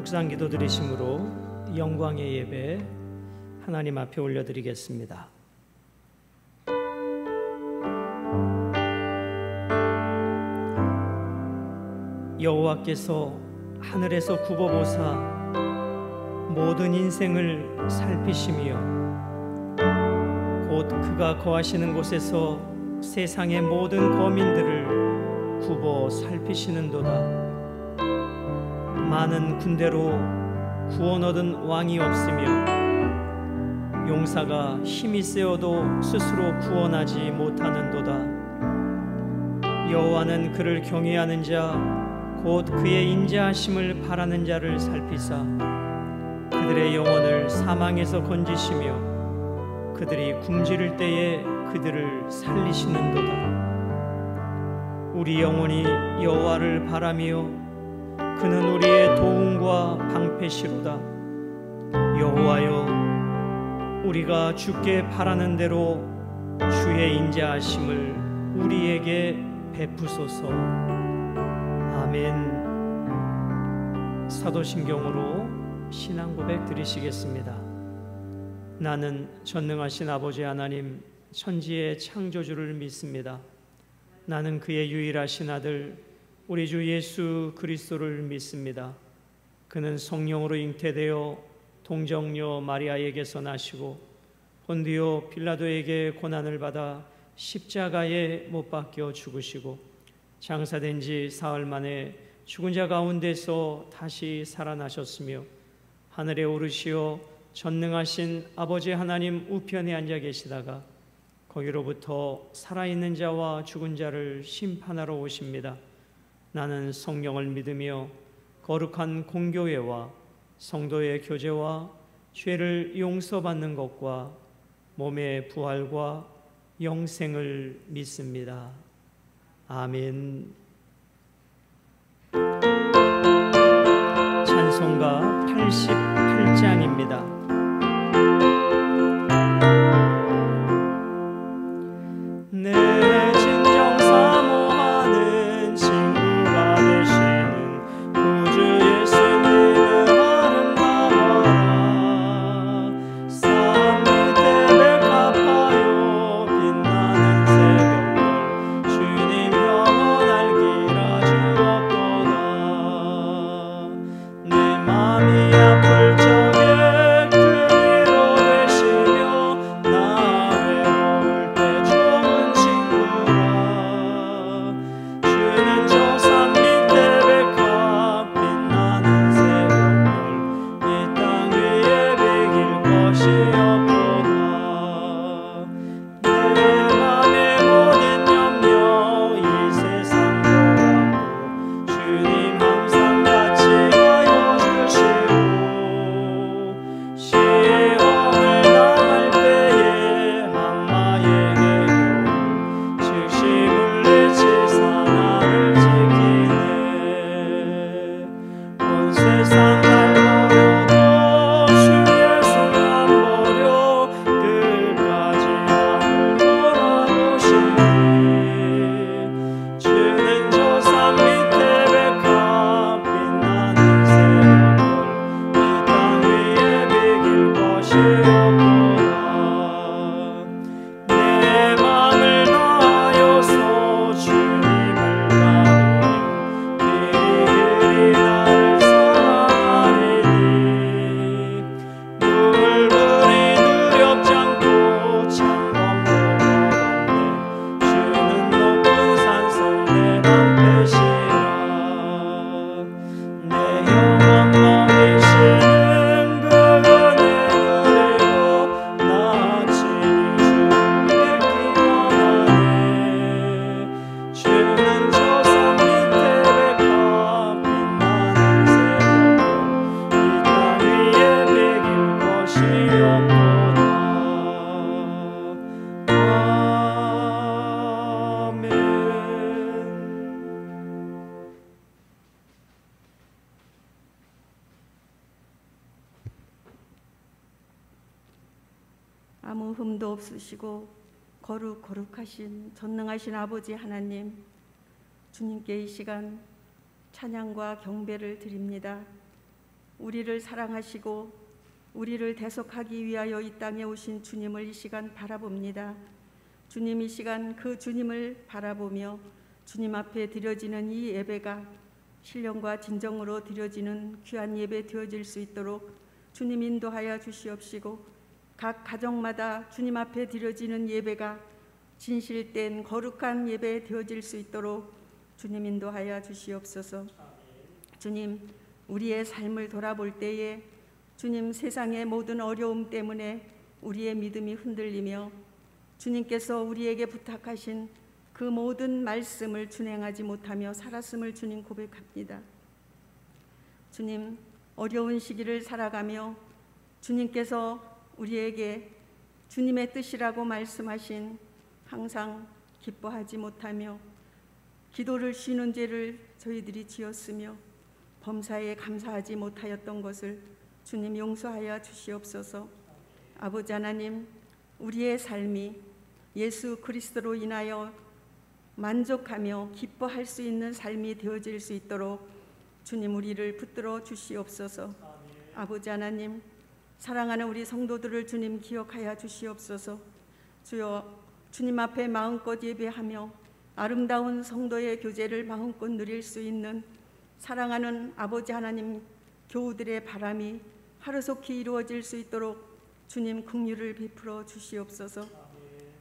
묵상 기도 드리심으로 영광의 예배 하나님 앞에 올려드리겠습니다. 여호와께서 하늘에서 굽어보사 모든 인생을 살피시며 곧 그가 거하시는 곳에서 세상의 모든 거민들을 굽어 살피시는도다. 많은 군대로 구원 얻은 왕이 없으며 용사가 힘이 세어도 스스로 구원하지 못하는도다. 여호와는 그를 경외하는 자 곧 그의 인자하심을 바라는 자를 살피사 그들의 영혼을 사망에서 건지시며 그들이 굶주릴 때에 그들을 살리시는도다. 우리 영혼이 여호와를 바라며 그는 우리의 도움과 방패시로다. 여호와여, 우리가 주께 바라는 대로 주의 인자하심을 우리에게 베푸소서. 아멘. 사도신경으로 신앙 고백 드리시겠습니다. 나는 전능하신 아버지 하나님 천지의 창조주를 믿습니다. 나는 그의 유일하신 아들 우리 주 예수 그리스도를 믿습니다. 그는 성령으로 잉태되어 동정녀 마리아에게서 나시고 본디오 빌라도에게 고난을 받아 십자가에 못 박혀 죽으시고 장사된 지 사흘 만에 죽은 자 가운데서 다시 살아나셨으며 하늘에 오르시어 전능하신 아버지 하나님 우편에 앉아 계시다가 거기로부터 살아있는 자와 죽은 자를 심판하러 오십니다. 나는 성령을 믿으며 거룩한 공교회와 성도의 교제와 죄를 용서받는 것과 몸의 부활과 영생을 믿습니다. 아멘. 찬송가 88장입니다. 아무 흠도 없으시고 거룩하신 전능하신 아버지 하나님, 주님께 이 시간 찬양과 경배를 드립니다. 우리를 사랑하시고 우리를 대속하기 위하여 이 땅에 오신 주님을 이 시간 바라봅니다. 주님, 이 시간 그 주님을 바라보며 주님 앞에 드려지는 이 예배가 신령과 진정으로 드려지는 귀한 예배 되어질 수 있도록 주님 인도하여 주시옵시고, 각 가정마다 주님 앞에 드려지는 예배가 진실된 거룩한 예배 되어질 수 있도록 주님 인도하여 주시옵소서. 주님, 우리의 삶을 돌아볼 때에 주님, 세상의 모든 어려움 때문에 우리의 믿음이 흔들리며 주님께서 우리에게 부탁하신 그 모든 말씀을 준행하지 못하며 살았음을 주님 고백합니다. 주님, 어려운 시기를 살아가며 주님께서 우리에게 주님의 뜻이라고 말씀하신 항상 기뻐하지 못하며 기도를 쉬는 죄를 저희들이 지었으며 범사에 감사하지 못하였던 것을 주님 용서하여 주시옵소서. 아버지 하나님, 우리의 삶이 예수 그리스도로 인하여 만족하며 기뻐할 수 있는 삶이 되어질 수 있도록 주님 우리를 붙들어 주시옵소서. 아버지 하나님, 사랑하는 우리 성도들을 주님 기억하여 주시옵소서. 주여, 주님 앞에 마음껏 예배하며 아름다운 성도의 교제를 마음껏 누릴 수 있는 사랑하는 아버지 하나님 교우들의 바람이 하루속히 이루어질 수 있도록 주님 긍휼을 베풀어 주시옵소서.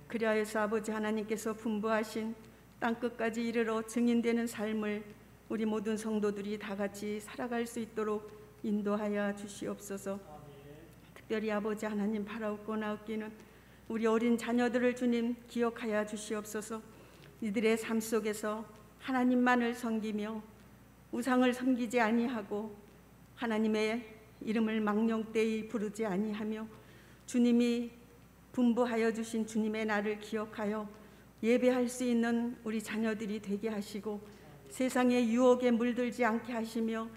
그리하여서 아버지 하나님께서 분부하신 땅끝까지 이르러 증인되는 삶을 우리 모든 성도들이 다 같이 살아갈 수 있도록 인도하여 주시옵소서. 특별히 아버지 하나님 바라옵고 나옵기는 우리 어린 자녀들을 주님 기억하여 주시옵소서. 이들의 삶 속에서 하나님만을 섬기며 우상을 섬기지 아니하고 하나님의 이름을 망령되이 부르지 아니하며 주님이 분부하여 주신 주님의 날을 기억하여 예배할 수 있는 우리 자녀들이 되게 하시고, 세상의 유혹에 물들지 않게 하시며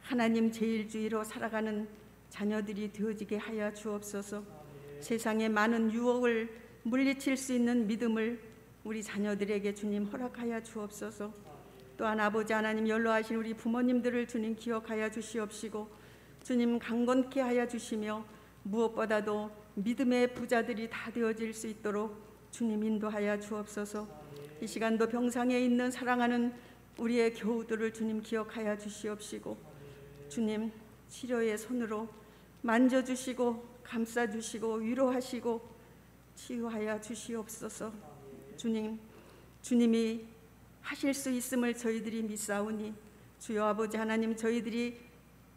하나님 제일주의로 살아가는 자녀들이 되어지게 하여 주옵소서. 세상의 많은 유혹을 물리칠 수 있는 믿음을 우리 자녀들에게 주님 허락하여 주옵소서. 또한 아버지 하나님, 연로하신 우리 부모님들을 주님 기억하여 주시옵시고 주님 강건케 하여 주시며 무엇보다도 믿음의 부자들이 다 되어질 수 있도록 주님 인도하여 주옵소서. 이 시간도 병상에 있는 사랑하는 우리의 교우들을 주님 기억하여 주시옵시고 주님 치료의 손으로 만져주시고 감싸주시고 위로하시고 치유하여 주시옵소서. 주님, 주님이 하실 수 있음을 저희들이 믿사오니 주여 아버지 하나님, 저희들이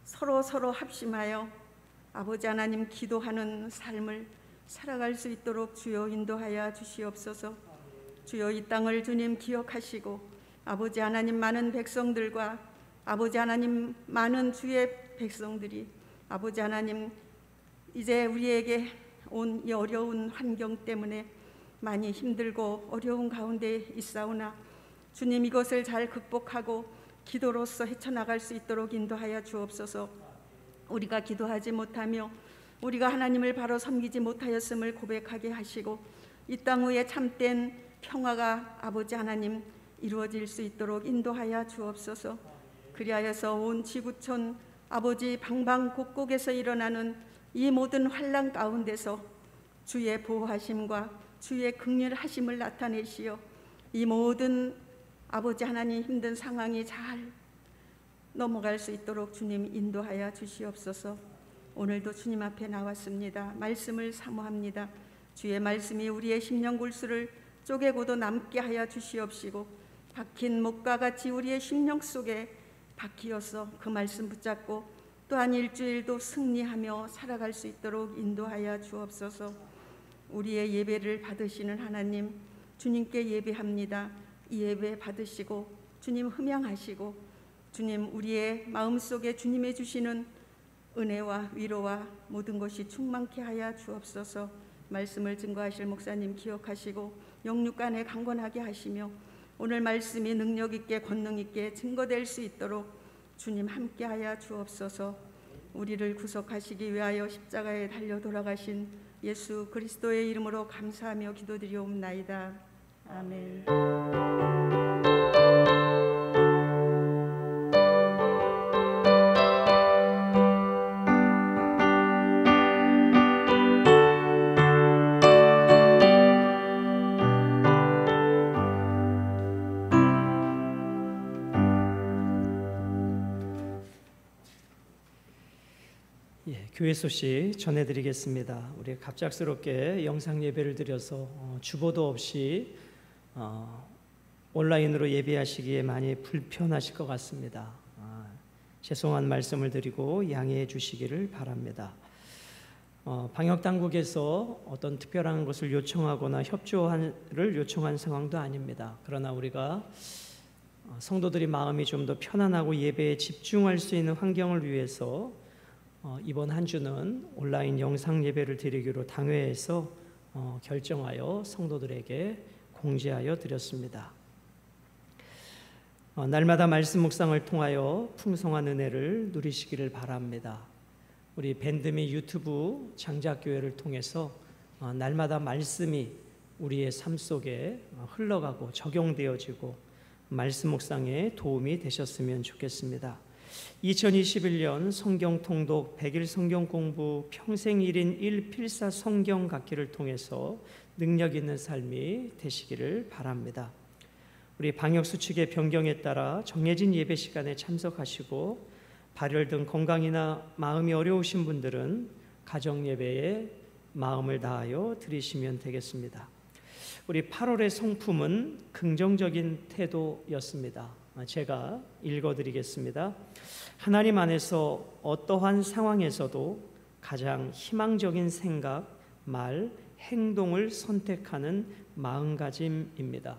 서로 합심하여 아버지 하나님 기도하는 삶을 살아갈 수 있도록 주여 인도하여 주시옵소서. 주여 이 땅을 주님 기억하시고 아버지 하나님 많은 백성들과 아버지 하나님 많은 주의 백성들이 아버지 하나님 이제 우리에게 온 이 어려운 환경 때문에 많이 힘들고 어려운 가운데 있사오나 주님 이것을 잘 극복하고 기도로서 헤쳐나갈 수 있도록 인도하여 주옵소서. 우리가 기도하지 못하며 우리가 하나님을 바로 섬기지 못하였음을 고백하게 하시고 이 땅 위에 참된 평화가 아버지 하나님 이루어질 수 있도록 인도하여 주옵소서. 그리하여서 온 지구촌 아버지 방방곡곡에서 일어나는 이 모든 환난 가운데서 주의 보호하심과 주의 긍휼하심을 나타내시어 이 모든 아버지 하나님 힘든 상황이 잘 넘어갈 수 있도록 주님 인도하여 주시옵소서. 오늘도 주님 앞에 나왔습니다. 말씀을 사모합니다. 주의 말씀이 우리의 심령 골수를 쪼개고도 남게 하여 주시옵시고 박힌 목과 같이 우리의 심령 속에 박히어서 그 말씀 붙잡고 또한 일주일도 승리하며 살아갈 수 있도록 인도하여 주옵소서. 우리의 예배를 받으시는 하나님, 주님께 예배합니다. 이 예배 받으시고 주님 흠양하시고 주님 우리의 마음속에 주님의 주시는 은혜와 위로와 모든 것이 충만케 하여 주옵소서. 말씀을 증거하실 목사님 기억하시고 영육간에 강건하게 하시며 오늘 말씀이 능력 있게 권능 있게 증거될 수 있도록 주님 함께하여 주옵소서. 우리를 구속하시기 위하여 십자가에 달려 돌아가신 예수 그리스도의 이름으로 감사하며 기도드리옵나이다. 아멘. 교회 소식 전해드리겠습니다. 우리 갑작스럽게 영상 예배를 드려서 주보도 없이 온라인으로 예배하시기에 많이 불편하실 것 같습니다. 죄송한 말씀을 드리고 양해해 주시기를 바랍니다. 방역당국에서 어떤 특별한 것을 요청하거나 협조를 요청한 상황도 아닙니다. 그러나 우리가 성도들이 마음이 좀 더 편안하고 예배에 집중할 수 있는 환경을 위해서 이번 한 주는 온라인 영상 예배를 드리기로 당회에서 결정하여 성도들에게 공지하여 드렸습니다. 날마다 말씀 묵상을 통하여 풍성한 은혜를 누리시기를 바랍니다. 우리 밴드 및 유튜브 장작교회를 통해서 날마다 말씀이 우리의 삶 속에 흘러가고 적용되어지고 말씀 묵상에 도움이 되셨으면 좋겠습니다. 2021년 성경 통독 100일 성경 공부 평생 1인 1필사 성경 갖기를 통해서 능력 있는 삶이 되시기를 바랍니다. 우리 방역수칙의 변경에 따라 정해진 예배 시간에 참석하시고 발열 등 건강이나 마음이 어려우신 분들은 가정예배에 마음을 다하여 드리시면 되겠습니다. 우리 8월의 성품은 긍정적인 태도였습니다. 제가 읽어드리겠습니다. 하나님 안에서 어떠한 상황에서도 가장 희망적인 생각, 말, 행동을 선택하는 마음가짐입니다.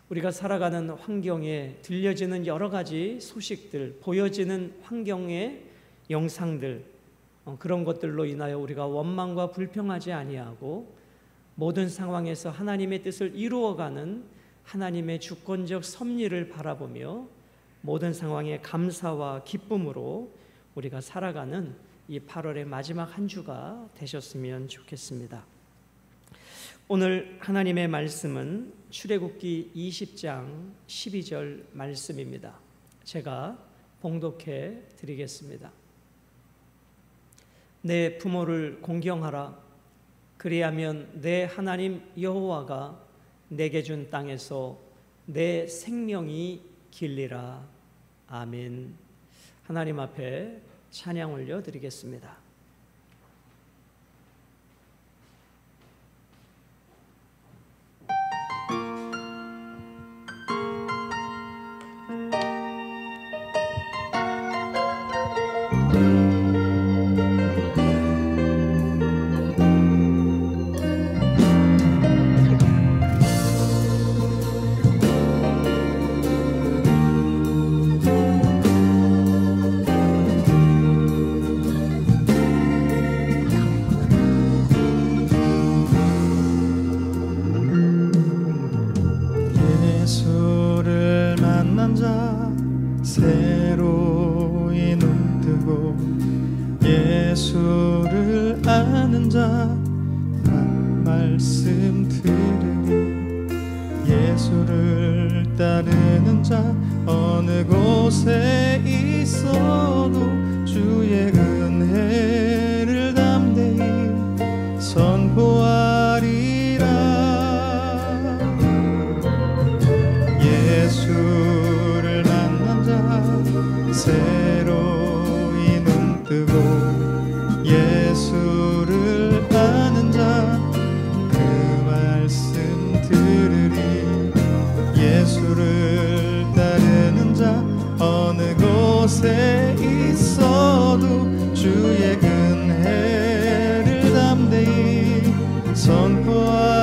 우리가 살아가는 환경에 들려지는 여러 가지 소식들, 보여지는 환경의 영상들, 그런 것들로 인하여 우리가 원망과 불평하지 아니하고 모든 상황에서 하나님의 뜻을 이루어가는 하나님의 주권적 섭리를 바라보며 모든 상황에 감사와 기쁨으로 우리가 살아가는 이 8월의 마지막 한 주가 되셨으면 좋겠습니다. 오늘 하나님의 말씀은 출애굽기 20장 12절 말씀입니다. 제가 봉독해 드리겠습니다. 내 부모를 공경하라. 그리하면 내 하나님 여호와가 내게 준 땅에서 내 생명이 길리라. 아멘. 하나님 앞에 찬양 올려 드리겠습니다. 예수를 아는 자만 말씀 들으니 예수를 따르는 자 어느 곳에 있어도 주의 은혜를 담대히 선포하리라. 예수를 만난 자 새로이 눈 뜨고 예수를 아는 자 그 말씀 들으리. 예수를 따르는 자 어느 곳에 있어도 주의 은혜를 담대히 선포하리라.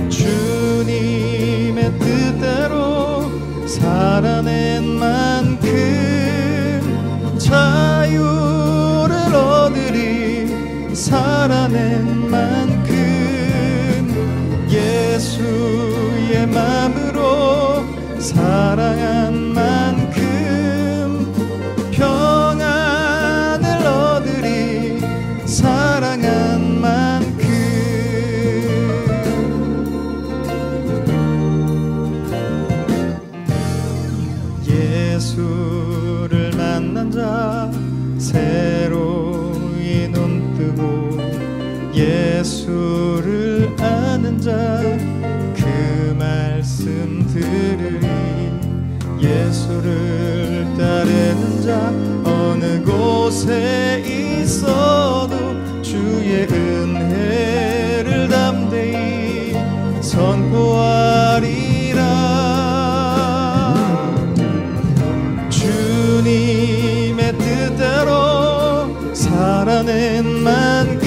주님의 뜻대로 살아낸 만큼 자유를 얻으리. 살아낸 만큼 예수의 마음으로 사랑한 만큼 평안을 얻으리. 사랑한 만큼 예수를 만난 자 새로이 눈 뜨고 예수를 아는 자 그 말씀 들으리. 예수를 따르 곳에 있어도 주의 은혜를 담대히 선포하리라. 주님의 뜻대로 살아낸 만큼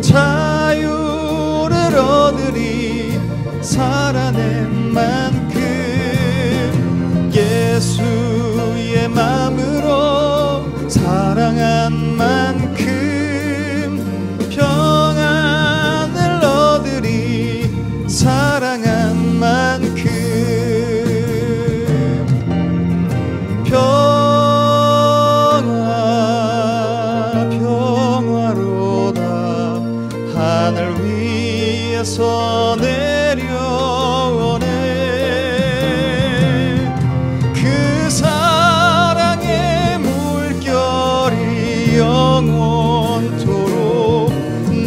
자유를 얻으리. 살아낸 만큼 예수의 마음으로 사랑한 만큼 평안을 얻으리. 사랑한 만큼 평화로다. 하늘 위에서 내려오네. 그 사랑의 물결이 영원토록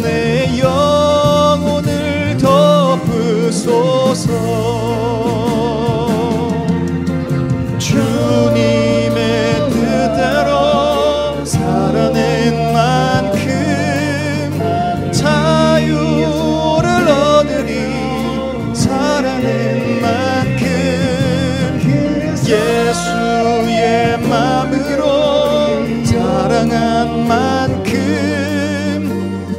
내 영혼을 덮으소서. 주님의 뜻대로 살아낸 만큼 자유를 얻으리. 살아낸 만큼 예수의 마음으로 사랑한 만큼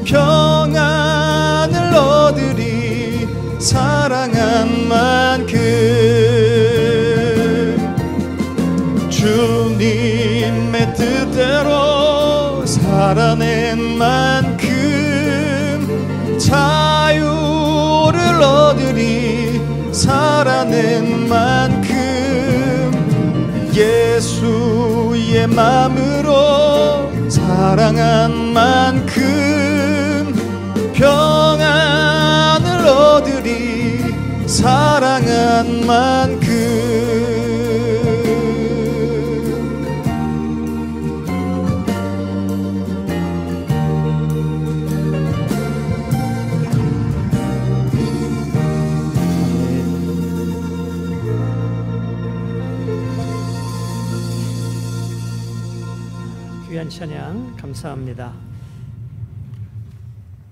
평안을 얻으리. 사랑한 만큼 주님의 뜻대로 살아낸 만큼 자유를 얻으리. 살아낸 만큼 예수의 마음으로 사랑한 만큼 평안을 얻으리. 사랑한 만큼 귀한 찬양 감사합니다.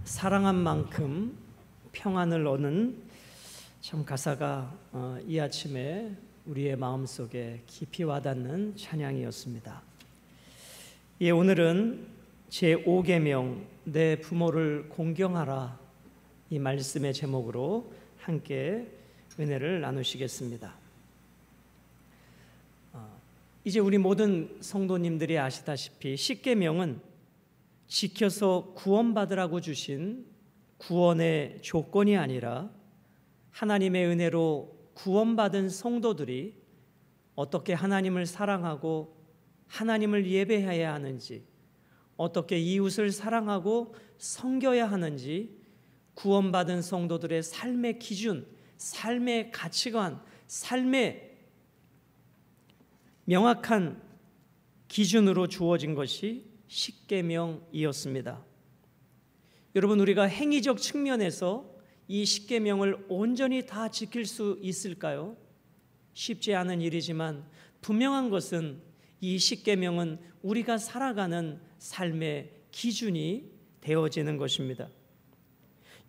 사랑한 만큼 평안을 얻는, 참 가사가 이 아침에 우리의 마음속에 깊이 와닿는 찬양이었습니다. 예, 오늘은 제5계명 내 부모를 공경하라, 이 말씀의 제목으로 함께 은혜를 나누시겠습니다. 이제 우리 모든 성도님들이 아시다시피 10계명은 지켜서 구원받으라고 주신 구원의 조건이 아니라 하나님의 은혜로 구원받은 성도들이 어떻게 하나님을 사랑하고 하나님을 예배해야 하는지, 어떻게 이웃을 사랑하고 섬겨야 하는지, 구원받은 성도들의 삶의 기준, 삶의 가치관, 삶의 명확한 기준으로 주어진 것이 10계명이었습니다. 여러분, 우리가 행위적 측면에서 이 10계명을 온전히 다 지킬 수 있을까요? 쉽지 않은 일이지만 분명한 것은 이 10계명은 우리가 살아가는 삶의 기준이 되어지는 것입니다.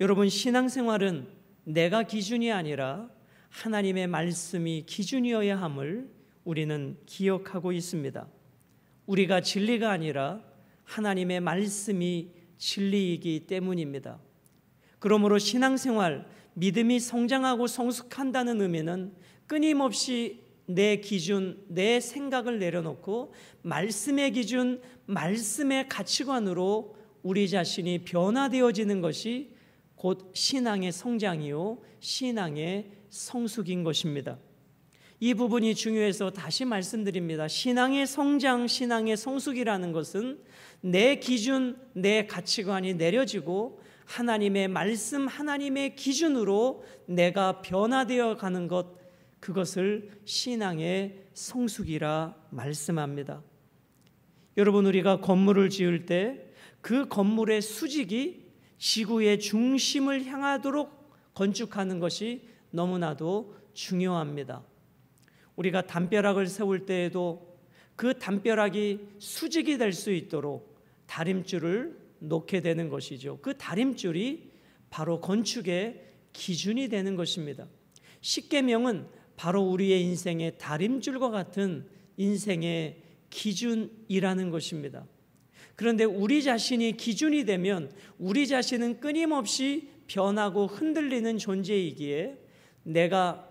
여러분, 신앙생활은 내가 기준이 아니라 하나님의 말씀이 기준이어야 함을 우리는 기억하고 있습니다. 우리가 진리가 아니라 하나님의 말씀이 진리이기 때문입니다. 그러므로 신앙생활, 믿음이 성장하고 성숙한다는 의미는 끊임없이 내 기준, 내 생각을 내려놓고 말씀의 기준, 말씀의 가치관으로 우리 자신이 변화되어지는 것이 곧 신앙의 성장이요 신앙의 성숙인 것입니다. 이 부분이 중요해서 다시 말씀드립니다. 신앙의 성장, 신앙의 성숙이라는 것은 내 기준, 내 가치관이 내려지고 하나님의 말씀, 하나님의 기준으로 내가 변화되어 가는 것, 그것을 신앙의 성숙이라 말씀합니다. 여러분, 우리가 건물을 지을 때 그 건물의 수직이 지구의 중심을 향하도록 건축하는 것이 너무나도 중요합니다. 우리가 담벼락을 세울 때에도 그 담벼락이 수직이 될 수 있도록 다림줄을 놓게 되는 것이죠. 그 다림줄이 바로 건축의 기준이 되는 것입니다. 십계명은 바로 우리의 인생의 다림줄과 같은 인생의 기준이라는 것입니다. 그런데 우리 자신이 기준이 되면 우리 자신은 끊임없이 변하고 흔들리는 존재이기에 내가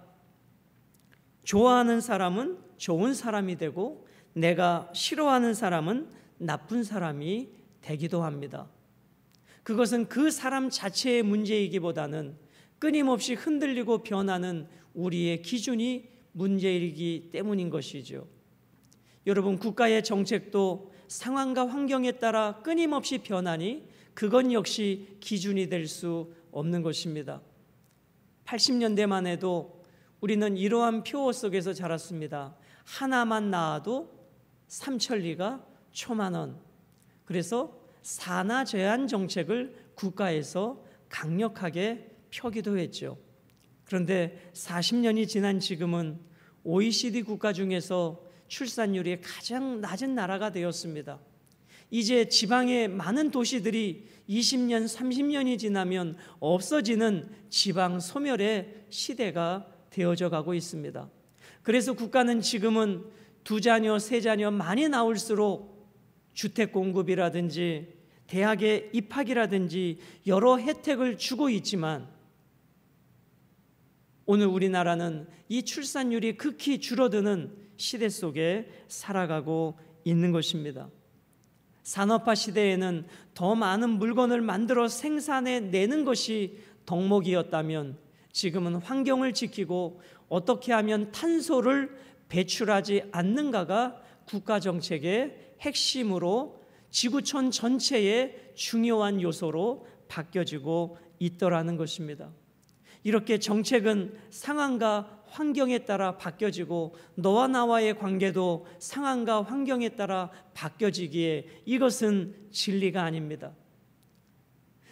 좋아하는 사람은 좋은 사람이 되고 내가 싫어하는 사람은 나쁜 사람이 되기도 합니다. 그것은 그 사람 자체의 문제이기보다는 끊임없이 흔들리고 변하는 우리의 기준이 문제이기 때문인 것이죠. 여러분, 국가의 정책도 상황과 환경에 따라 끊임없이 변하니 그건 역시 기준이 될 수 없는 것입니다. 80년대만 해도 우리는 이러한 표어 속에서 자랐습니다. 하나만 낳아도 삼천리가 초만원. 그래서 산하 제한 정책을 국가에서 강력하게 펴기도 했죠. 그런데 40년이 지난 지금은 OECD 국가 중에서 출산율이 가장 낮은 나라가 되었습니다. 이제 지방의 많은 도시들이 20년, 30년이 지나면 없어지는 지방 소멸의 시대가 되어져 가고 있습니다. 그래서 국가는 지금은 2자녀, 3자녀 많이 나올수록 주택 공급이라든지 대학의 입학이라든지 여러 혜택을 주고 있지만 오늘 우리나라는 이 출산율이 극히 줄어드는 시대 속에 살아가고 있는 것입니다. 산업화 시대에는 더 많은 물건을 만들어 생산해 내는 것이 덕목이었다면 지금은 환경을 지키고 어떻게 하면 탄소를 배출하지 않는가가 국가 정책의 핵심으로 지구촌 전체의 중요한 요소로 바뀌어지고 있더라는 것입니다. 이렇게 정책은 상황과 환경에 따라 바뀌어지고 너와 나와의 관계도 상황과 환경에 따라 바뀌어지기에 이것은 진리가 아닙니다.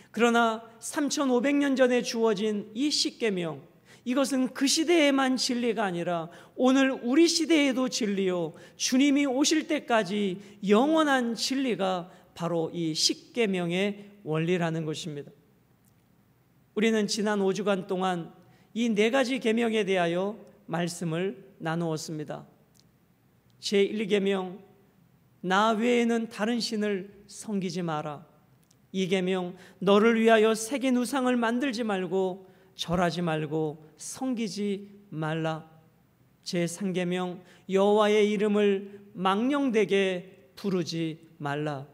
그러나 3,500년 전에 주어진 이 십계명, 이것은 그 시대에만 진리가 아니라 오늘 우리 시대에도 진리요, 주님이 오실 때까지 영원한 진리가 바로 이 십계명의 원리라는 것입니다. 우리는 지난 5주간 동안 이 4가지 계명에 대하여 말씀을 나누었습니다. 제1계명, 나 외에는 다른 신을 섬기지 마라. 2계명, 너를 위하여 새긴 우상을 만들지 말고 절하지 말고 섬기지 말라. 제3계명, 여호와의 이름을 망령되게 부르지 말라.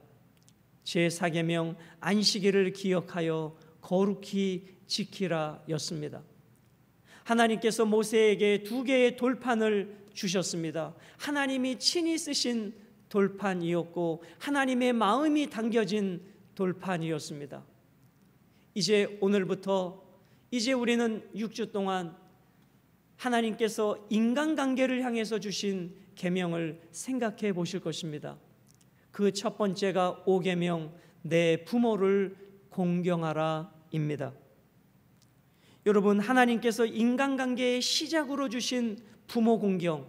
제4계명, 안식일을 기억하여 거룩히 지키라 였습니다. 하나님께서 모세에게 2개의 돌판을 주셨습니다. 하나님이 친히 쓰신 돌판이었고 하나님의 마음이 담겨진 돌판이었습니다. 이제 오늘부터 이제 우리는 6주 동안 하나님께서 인간관계를 향해서 주신 계명을 생각해 보실 것입니다. 그 첫 번째가 5계명, 내 부모를 공경하라 입니다. 여러분, 하나님께서 인간관계의 시작으로 주신 부모 공경,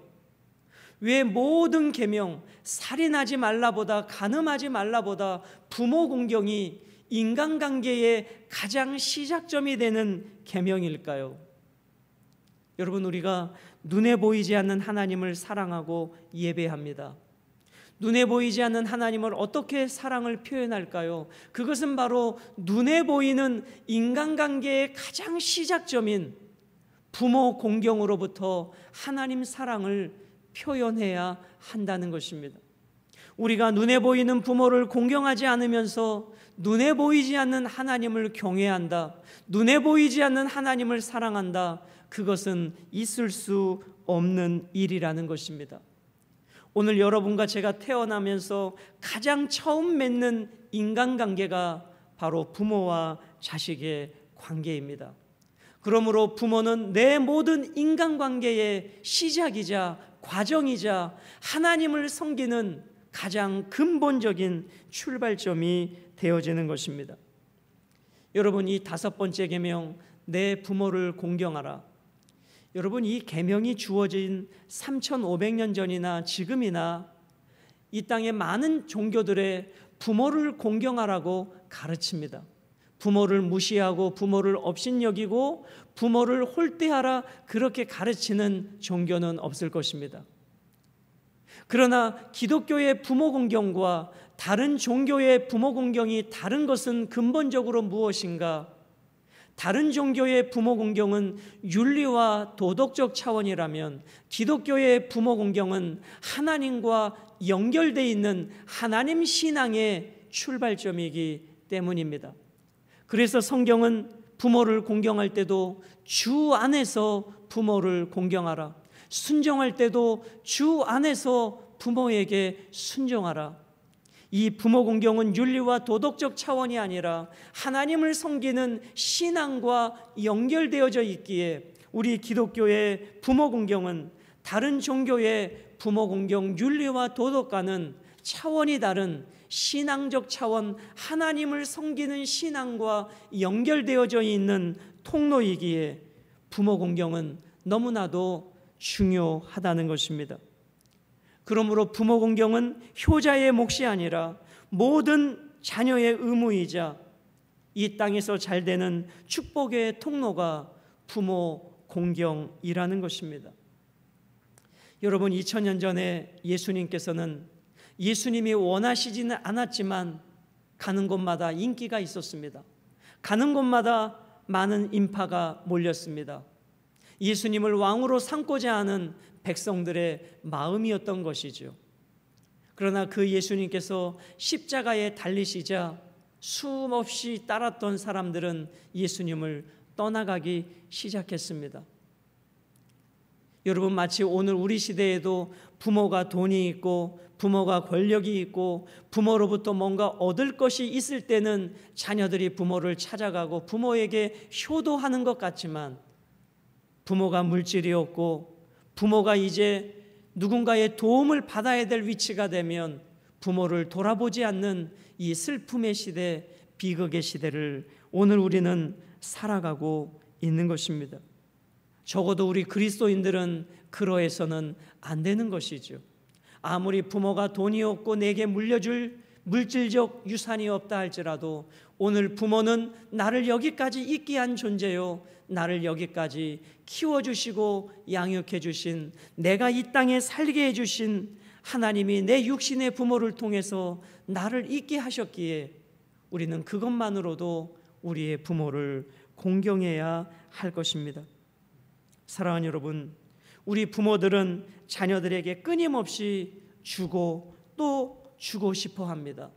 왜 모든 계명, 살인하지 말라보다 간음하지 말라보다 부모 공경이 인간관계의 가장 시작점이 되는 계명일까요? 여러분, 우리가 눈에 보이지 않는 하나님을 사랑하고 예배합니다. 눈에 보이지 않는 하나님을 어떻게 사랑을 표현할까요? 그것은 바로 눈에 보이는 인간관계의 가장 시작점인 부모 공경으로부터 하나님 사랑을 표현해야 한다는 것입니다. 우리가 눈에 보이는 부모를 공경하지 않으면서 눈에 보이지 않는 하나님을 경외한다, 눈에 보이지 않는 하나님을 사랑한다, 그것은 있을 수 없는 일이라는 것입니다. 오늘 여러분과 제가 태어나면서 가장 처음 맺는 인간관계가 바로 부모와 자식의 관계입니다. 그러므로 부모는 내 모든 인간관계의 시작이자 과정이자 하나님을 섬기는 가장 근본적인 출발점이 되어지는 것입니다. 여러분, 이 5번째 계명, 내 부모를 공경하라. 여러분, 이 계명이 주어진 3,500년 전이나 지금이나 이 땅의 많은 종교들의 부모를 공경하라고 가르칩니다. 부모를 무시하고 부모를 업신여기고 부모를 홀대하라 그렇게 가르치는 종교는 없을 것입니다. 그러나 기독교의 부모 공경과 다른 종교의 부모 공경이 다른 것은 근본적으로 무엇인가? 다른 종교의 부모 공경은 윤리와 도덕적 차원이라면 기독교의 부모 공경은 하나님과 연결되어 있는 하나님 신앙의 출발점이기 때문입니다. 그래서 성경은 부모를 공경할 때도 주 안에서 부모를 공경하라, 순종할 때도 주 안에서 부모에게 순종하라. 이 부모 공경은 윤리와 도덕적 차원이 아니라 하나님을 섬기는 신앙과 연결되어져 있기에 우리 기독교의 부모 공경은 다른 종교의 부모 공경 윤리와 도덕과는 차원이 다른 신앙적 차원, 하나님을 섬기는 신앙과 연결되어져 있는 통로이기에 부모 공경은 너무나도 중요하다는 것입니다. 그러므로 부모 공경은 효자의 몫이 아니라 모든 자녀의 의무이자 이 땅에서 잘 되는 축복의 통로가 부모 공경이라는 것입니다. 여러분, 2000년 전에 예수님께서는 예수님이 원하시지는 않았지만 가는 곳마다 인기가 있었습니다. 가는 곳마다 많은 인파가 몰렸습니다. 예수님을 왕으로 삼고자 하는 백성들의 마음이었던 것이죠. 그러나 그 예수님께서 십자가에 달리시자 수없이 따랐던 사람들은 예수님을 떠나가기 시작했습니다. 여러분, 마치 오늘 우리 시대에도 부모가 돈이 있고 부모가 권력이 있고 부모로부터 뭔가 얻을 것이 있을 때는 자녀들이 부모를 찾아가고 부모에게 효도하는 것 같지만 부모가 물질이 없고 부모가 이제 누군가의 도움을 받아야 될 위치가 되면 부모를 돌아보지 않는 이 슬픔의 시대, 비극의 시대를 오늘 우리는 살아가고 있는 것입니다. 적어도 우리 그리스도인들은 그러해서는 안 되는 것이죠. 아무리 부모가 돈이 없고 내게 물려줄 물질적 유산이 없다 할지라도 오늘 부모는 나를 여기까지 있게 한 존재요, 나를 여기까지 키워주시고 양육해 주신, 내가 이 땅에 살게 해주신 하나님이 내 육신의 부모를 통해서 나를 있게 하셨기에 우리는 그것만으로도 우리의 부모를 공경해야 할 것입니다. 사랑하는 여러분, 우리 부모들은 자녀들에게 끊임없이 주고 또 주고 싶어 합니다.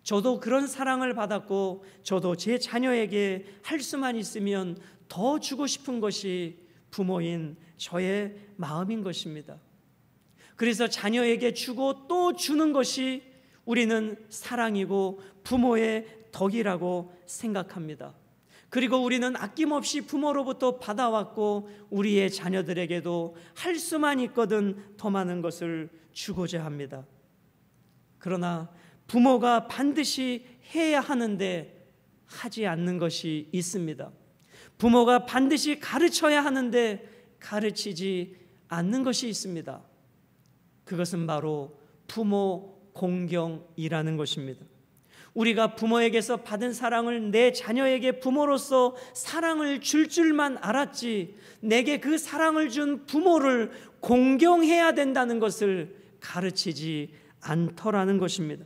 저도 그런 사랑을 받았고 저도 제 자녀에게 할 수만 있으면 더 주고 싶은 것이 부모인 저의 마음인 것입니다. 그래서 자녀에게 주고 또 주는 것이 우리는 사랑이고 부모의 덕이라고 생각합니다. 그리고 우리는 아낌없이 부모로부터 받아왔고 우리의 자녀들에게도 할 수만 있거든 더 많은 것을 주고자 합니다. 그러나 부모가 반드시 해야 하는데 하지 않는 것이 있습니다. 부모가 반드시 가르쳐야 하는데 가르치지 않는 것이 있습니다. 그것은 바로 부모 공경이라는 것입니다. 우리가 부모에게서 받은 사랑을 내 자녀에게 부모로서 사랑을 줄 줄만 알았지 내게 그 사랑을 준 부모를 공경해야 된다는 것을 가르치지 않더라는 것입니다.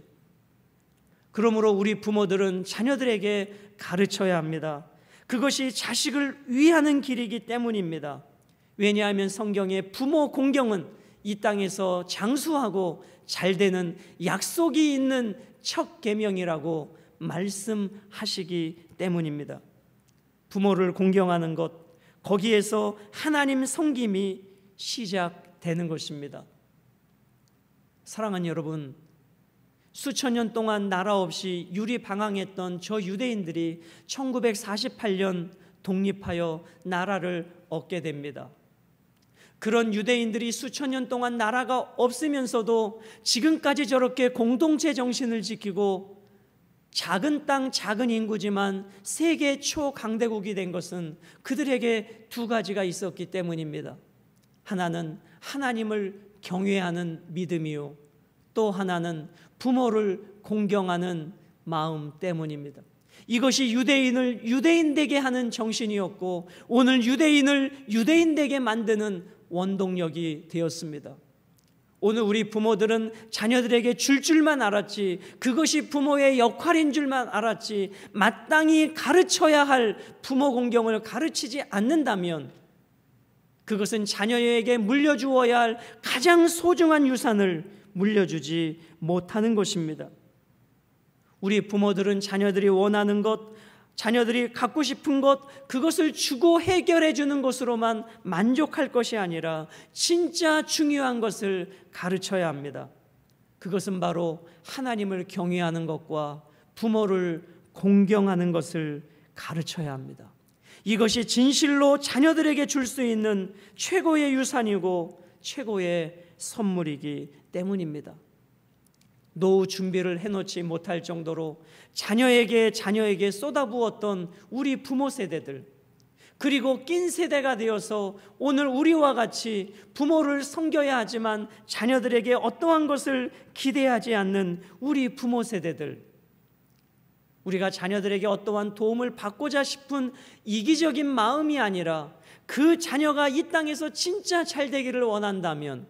그러므로 우리 부모들은 자녀들에게 가르쳐야 합니다. 그것이 자식을 위하는 길이기 때문입니다. 왜냐하면 성경의 부모 공경은 이 땅에서 장수하고 잘되는 약속이 있는 첫 계명이라고 말씀하시기 때문입니다. 부모를 공경하는 것, 거기에서 하나님 섬김이 시작되는 것입니다. 사랑하는 여러분, 수천 년 동안 나라 없이 유리방황했던 저 유대인들이 1948년 독립하여 나라를 얻게 됩니다. 그런 유대인들이 수천 년 동안 나라가 없으면서도 지금까지 저렇게 공동체 정신을 지키고 작은 땅 작은 인구지만 세계 초강대국이 된 것은 그들에게 두 가지가 있었기 때문입니다. 하나는 하나님을 경외하는 믿음이요, 또 하나는 부모를 공경하는 마음 때문입니다. 이것이 유대인을 유대인되게 하는 정신이었고 오늘 유대인을 유대인되게 만드는 원동력이 되었습니다. 오늘 우리 부모들은 자녀들에게 줄 줄만 알았지, 그것이 부모의 역할인 줄만 알았지, 마땅히 가르쳐야 할 부모 공경을 가르치지 않는다면 그것은 자녀에게 물려주어야 할 가장 소중한 유산을 물려주지 못하는 것입니다. 우리 부모들은 자녀들이 원하는 것, 자녀들이 갖고 싶은 것, 그것을 주고 해결해 주는 것으로만 만족할 것이 아니라 진짜 중요한 것을 가르쳐야 합니다. 그것은 바로 하나님을 경외하는 것과 부모를 공경하는 것을 가르쳐야 합니다. 이것이 진실로 자녀들에게 줄 수 있는 최고의 유산이고 최고의 선물이기 때문입니다. 노후 준비를 해놓지 못할 정도로 자녀에게 쏟아부었던 우리 부모 세대들, 그리고 낀 세대가 되어서 오늘 우리와 같이 부모를 섬겨야 하지만 자녀들에게 어떠한 것을 기대하지 않는 우리 부모 세대들, 우리가 자녀들에게 어떠한 도움을 받고자 싶은 이기적인 마음이 아니라 그 자녀가 이 땅에서 진짜 잘 되기를 원한다면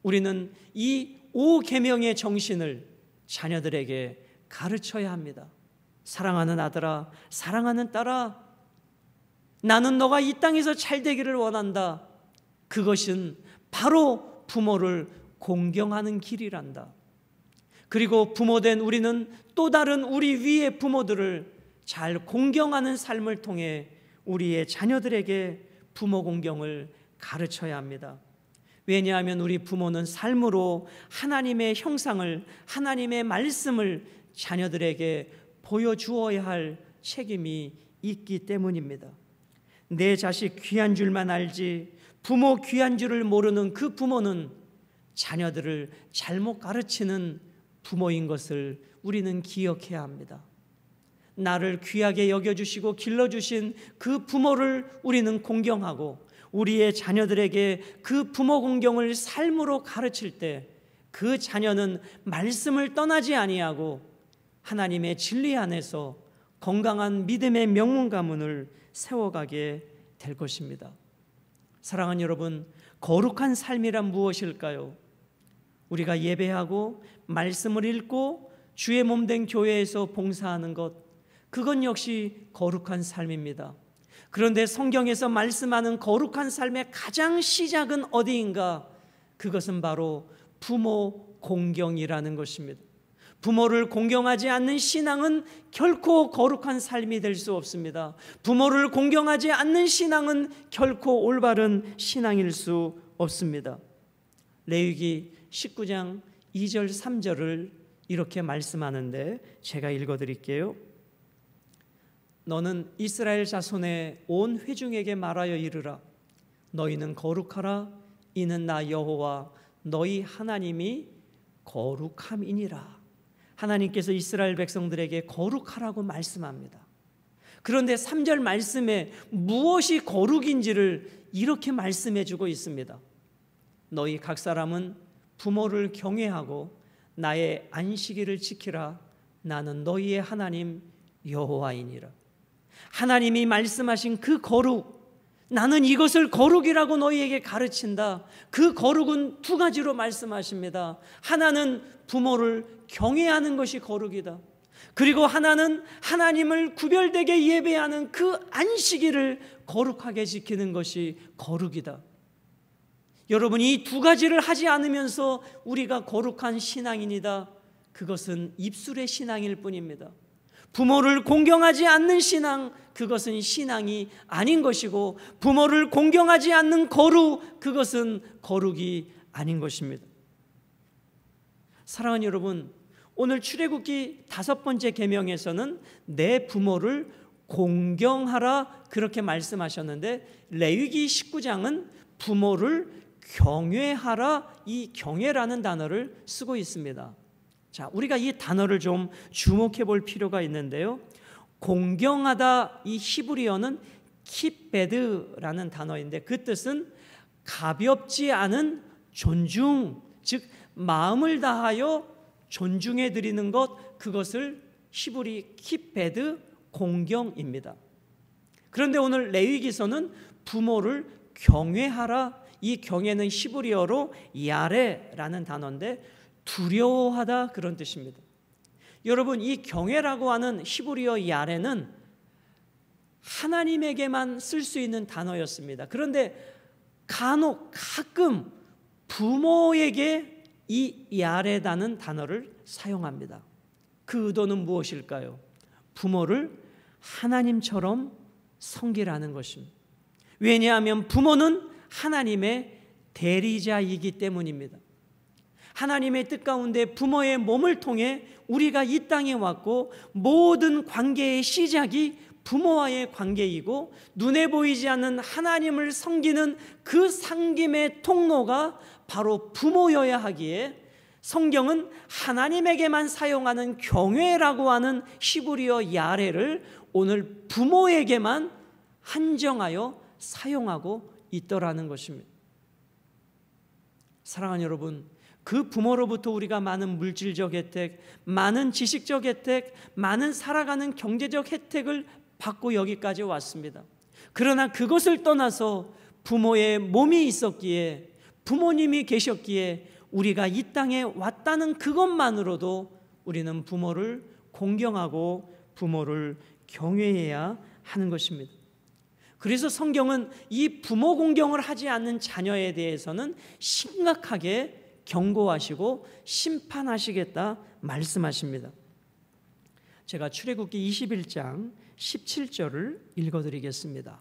우리는 이 5계명의 정신을 자녀들에게 가르쳐야 합니다. 사랑하는 아들아, 사랑하는 딸아, 나는 너가 이 땅에서 잘 되기를 원한다. 그것은 바로 부모를 공경하는 길이란다. 그리고 부모된 우리는 또 다른 우리 위의 부모들을 잘 공경하는 삶을 통해 우리의 자녀들에게 부모 공경을 가르쳐야 합니다. 왜냐하면 우리 부모는 삶으로 하나님의 형상을, 하나님의 말씀을 자녀들에게 보여주어야 할 책임이 있기 때문입니다. 내 자식 귀한 줄만 알지 부모 귀한 줄을 모르는 그 부모는 자녀들을 잘못 가르치는 부모인 것을 우리는 기억해야 합니다. 나를 귀하게 여겨주시고 길러주신 그 부모를 우리는 공경하고 우리의 자녀들에게 그 부모 공경을 삶으로 가르칠 때 그 자녀는 말씀을 떠나지 아니하고 하나님의 진리 안에서 건강한 믿음의 명문 가문을 세워가게 될 것입니다. 사랑하는 여러분, 거룩한 삶이란 무엇일까요? 우리가 예배하고 말씀을 읽고 주의 몸된 교회에서 봉사하는 것, 그건 역시 거룩한 삶입니다. 그런데 성경에서 말씀하는 거룩한 삶의 가장 시작은 어디인가? 그것은 바로 부모 공경이라는 것입니다. 부모를 공경하지 않는 신앙은 결코 거룩한 삶이 될 수 없습니다. 부모를 공경하지 않는 신앙은 결코 올바른 신앙일 수 없습니다. 레위기 19장 2절 3절을 이렇게 말씀하는데 제가 읽어드릴게요. 너는 이스라엘 자손의 온 회중에게 말하여 이르라. 너희는 거룩하라. 이는 나 여호와 너희 하나님이 거룩함이니라. 하나님께서 이스라엘 백성들에게 거룩하라고 말씀합니다. 그런데 3절 말씀에 무엇이 거룩인지를 이렇게 말씀해 주고 있습니다. 너희 각 사람은 부모를 경외하고 나의 안식일을 지키라. 나는 너희의 하나님 여호와이니라. 하나님이 말씀하신 그 거룩, 나는 이것을 거룩이라고 너희에게 가르친다. 그 거룩은 두 가지로 말씀하십니다. 하나는 부모를 경외하는 것이 거룩이다. 그리고 하나는 하나님을 구별되게 예배하는 그 안식일을 거룩하게 지키는 것이 거룩이다. 여러분, 이 두 가지를 하지 않으면서 우리가 거룩한 신앙인이다, 그것은 입술의 신앙일 뿐입니다. 부모를 공경하지 않는 신앙, 그것은 신앙이 아닌 것이고 부모를 공경하지 않는 거룩, 그것은 거룩이 아닌 것입니다. 사랑하는 여러분, 오늘 출애굽기 5번째 계명에서는 내 부모를 공경하라 그렇게 말씀하셨는데 레위기 19장은 부모를 경외하라, 이 경외라는 단어를 쓰고 있습니다. 자, 우리가 이 단어를 좀 주목해 볼 필요가 있는데요. 공경하다, 이 히브리어는 키베드라는 단어인데 그 뜻은 가볍지 않은 존중, 즉 마음을 다하여 존중해 드리는 것, 그것을 히브리 키베드, 공경입니다. 그런데 오늘 레위기서는 부모를 경외하라, 이 경외는 히브리어로 야레라는 단어인데 두려워하다, 그런 뜻입니다. 여러분, 이 경외라고 하는 히브리어 야레는 하나님에게만 쓸 수 있는 단어였습니다. 그런데 간혹 가끔 부모에게 이 야레라는 단어를 사용합니다. 그 의도는 무엇일까요? 부모를 하나님처럼 섬기라는 것입니다. 왜냐하면 부모는 하나님의 대리자이기 때문입니다. 하나님의 뜻 가운데 부모의 몸을 통해 우리가 이 땅에 왔고, 모든 관계의 시작이 부모와의 관계이고, 눈에 보이지 않는 하나님을 섬기는 그 섬김의 통로가 바로 부모여야 하기에, 성경은 하나님에게만 사용하는 경외라고 하는 히브리어 야레를 오늘 부모에게만 한정하여 사용하고 있더라는 것입니다. 사랑하는 여러분, 그 부모로부터 우리가 많은 물질적 혜택, 많은 지식적 혜택, 많은 살아가는 경제적 혜택을 받고 여기까지 왔습니다. 그러나 그것을 떠나서 부모의 몸이 있었기에, 부모님이 계셨기에 우리가 이 땅에 왔다는 그것만으로도 우리는 부모를 공경하고 부모를 경외해야 하는 것입니다. 그래서 성경은 이 부모 공경을 하지 않는 자녀에 대해서는 심각하게 경고하시고 심판하시겠다 말씀하십니다. 제가 출애굽기 21장 17절을 읽어드리겠습니다.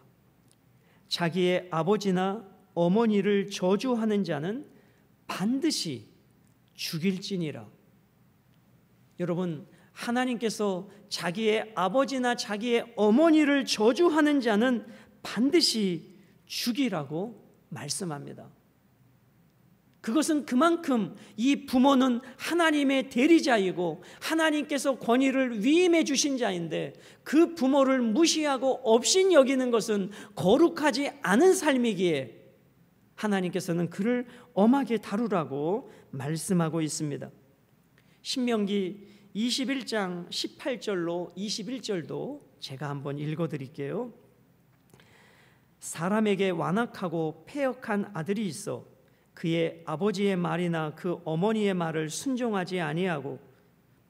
자기의 아버지나 어머니를 저주하는 자는 반드시 죽일지니라. 여러분, 하나님께서 자기의 아버지나 자기의 어머니를 저주하는 자는 반드시 죽이라고 말씀합니다. 그것은 그만큼 이 부모는 하나님의 대리자이고 하나님께서 권위를 위임해 주신 자인데, 그 부모를 무시하고 업신 여기는 것은 거룩하지 않은 삶이기에 하나님께서는 그를 엄하게 다루라고 말씀하고 있습니다. 신명기 21장 18절로 21절도 제가 한번 읽어드릴게요. 사람에게 완악하고 패역한 아들이 있어 그의 아버지의 말이나 그 어머니의 말을 순종하지 아니하고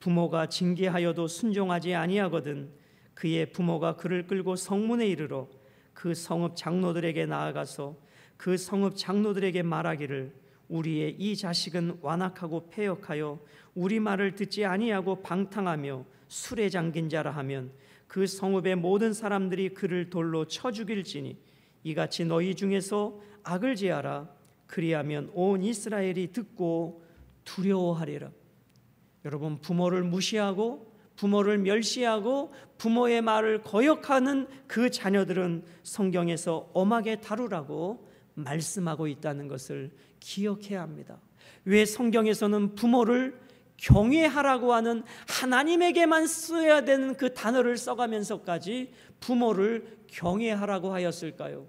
부모가 징계하여도 순종하지 아니하거든 그의 부모가 그를 끌고 성문에 이르러 그 성읍 장로들에게 나아가서 그 성읍 장로들에게 말하기를 우리의 이 자식은 완악하고 패역하여 우리 말을 듣지 아니하고 방탕하며 술에 잠긴 자라 하면 그 성읍의 모든 사람들이 그를 돌로 쳐 죽일지니 이같이 너희 중에서 악을 제하라. 그리하면 온 이스라엘이 듣고 두려워하리라. 여러분, 부모를 무시하고 부모를 멸시하고 부모의 말을 거역하는 그 자녀들은 성경에서 엄하게 다루라고 말씀하고 있다는 것을 기억해야 합니다. 왜 성경에서는 부모를 경외하라고 하는 하나님에게만 써야 되는 그 단어를 써가면서까지 부모를 경외하라고 하였을까요?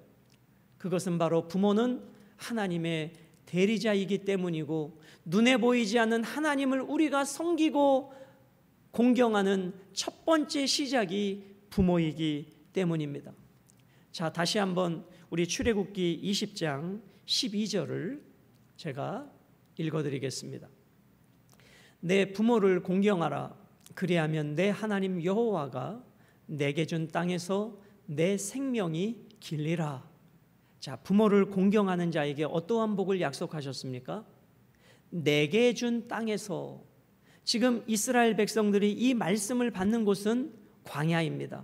그것은 바로 부모는 하나님의 대리자이기 때문이고, 눈에 보이지 않는 하나님을 우리가 섬기고 공경하는 첫 번째 시작이 부모이기 때문입니다. 자, 다시 한번 우리 출애굽기 20장 12절을 제가 읽어드리겠습니다. 내 부모를 공경하라. 그리하면 내 하나님 여호와가 내게 준 땅에서 내 생명이 길리라. 자, 부모를 공경하는 자에게 어떠한 복을 약속하셨습니까? 내게 준 땅에서. 지금 이스라엘 백성들이 이 말씀을 받는 곳은 광야입니다.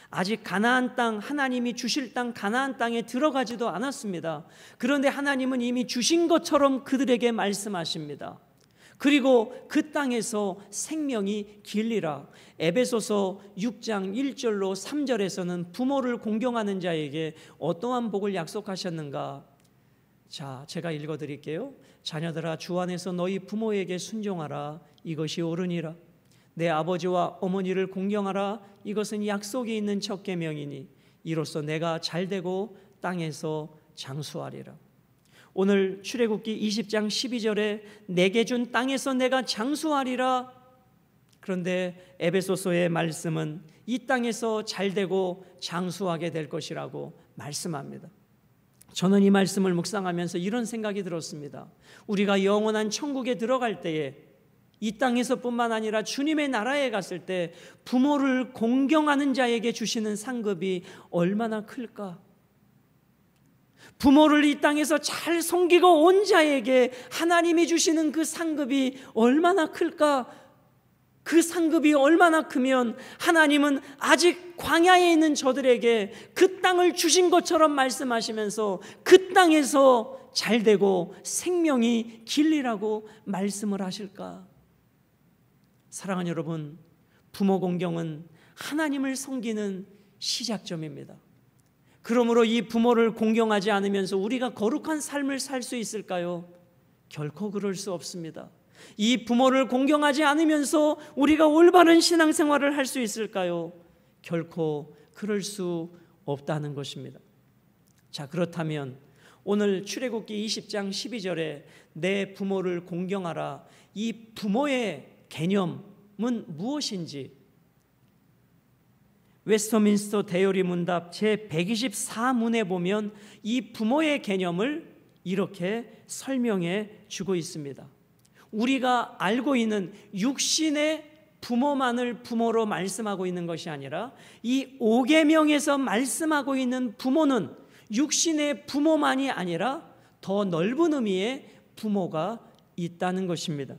아직 가나안 땅, 하나님이 주실 땅 가나안 땅에 들어가지도 않았습니다. 그런데 하나님은 이미 주신 것처럼 그들에게 말씀하십니다. 그리고 그 땅에서 생명이 길리라. 에베소서 6장 1절로 3절에서는 부모를 공경하는 자에게 어떠한 복을 약속하셨는가? 자, 제가 읽어드릴게요. 자녀들아, 주 안에서 너희 부모에게 순종하라. 이것이 옳으니라. 내 아버지와 어머니를 공경하라. 이것은 약속이 있는 첫 계명이니 이로써 내가 잘되고 땅에서 장수하리라. 오늘 출애굽기 20장 12절에 내게 준 땅에서 내가 장수하리라. 그런데 에베소서의 말씀은 이 땅에서 잘되고 장수하게 될 것이라고 말씀합니다. 저는 이 말씀을 묵상하면서 이런 생각이 들었습니다. 우리가 영원한 천국에 들어갈 때에 이 땅에서뿐만 아니라 주님의 나라에 갔을 때 부모를 공경하는 자에게 주시는 상급이 얼마나 클까? 부모를 이 땅에서 잘 섬기고 온 자에게 하나님이 주시는 그 상급이 얼마나 클까? 그 상급이 얼마나 크면 하나님은 아직 광야에 있는 저들에게 그 땅을 주신 것처럼 말씀하시면서 그 땅에서 잘되고 생명이 길리라고 말씀을 하실까? 사랑하는 여러분, 부모 공경은 하나님을 섬기는 시작점입니다. 그러므로 이 부모를 공경하지 않으면서 우리가 거룩한 삶을 살 수 있을까요? 결코 그럴 수 없습니다. 이 부모를 공경하지 않으면서 우리가 올바른 신앙생활을 할 수 있을까요? 결코 그럴 수 없다는 것입니다. 자, 그렇다면 오늘 출애굽기 20장 12절에 내 부모를 공경하라, 이 부모의 개념은 무엇인지 웨스터민스터 대요리 문답 제124문에 보면 이 부모의 개념을 이렇게 설명해 주고 있습니다. 우리가 알고 있는 육신의 부모만을 부모로 말씀하고 있는 것이 아니라 이 5계명에서 말씀하고 있는 부모는 육신의 부모만이 아니라 더 넓은 의미의 부모가 있다는 것입니다.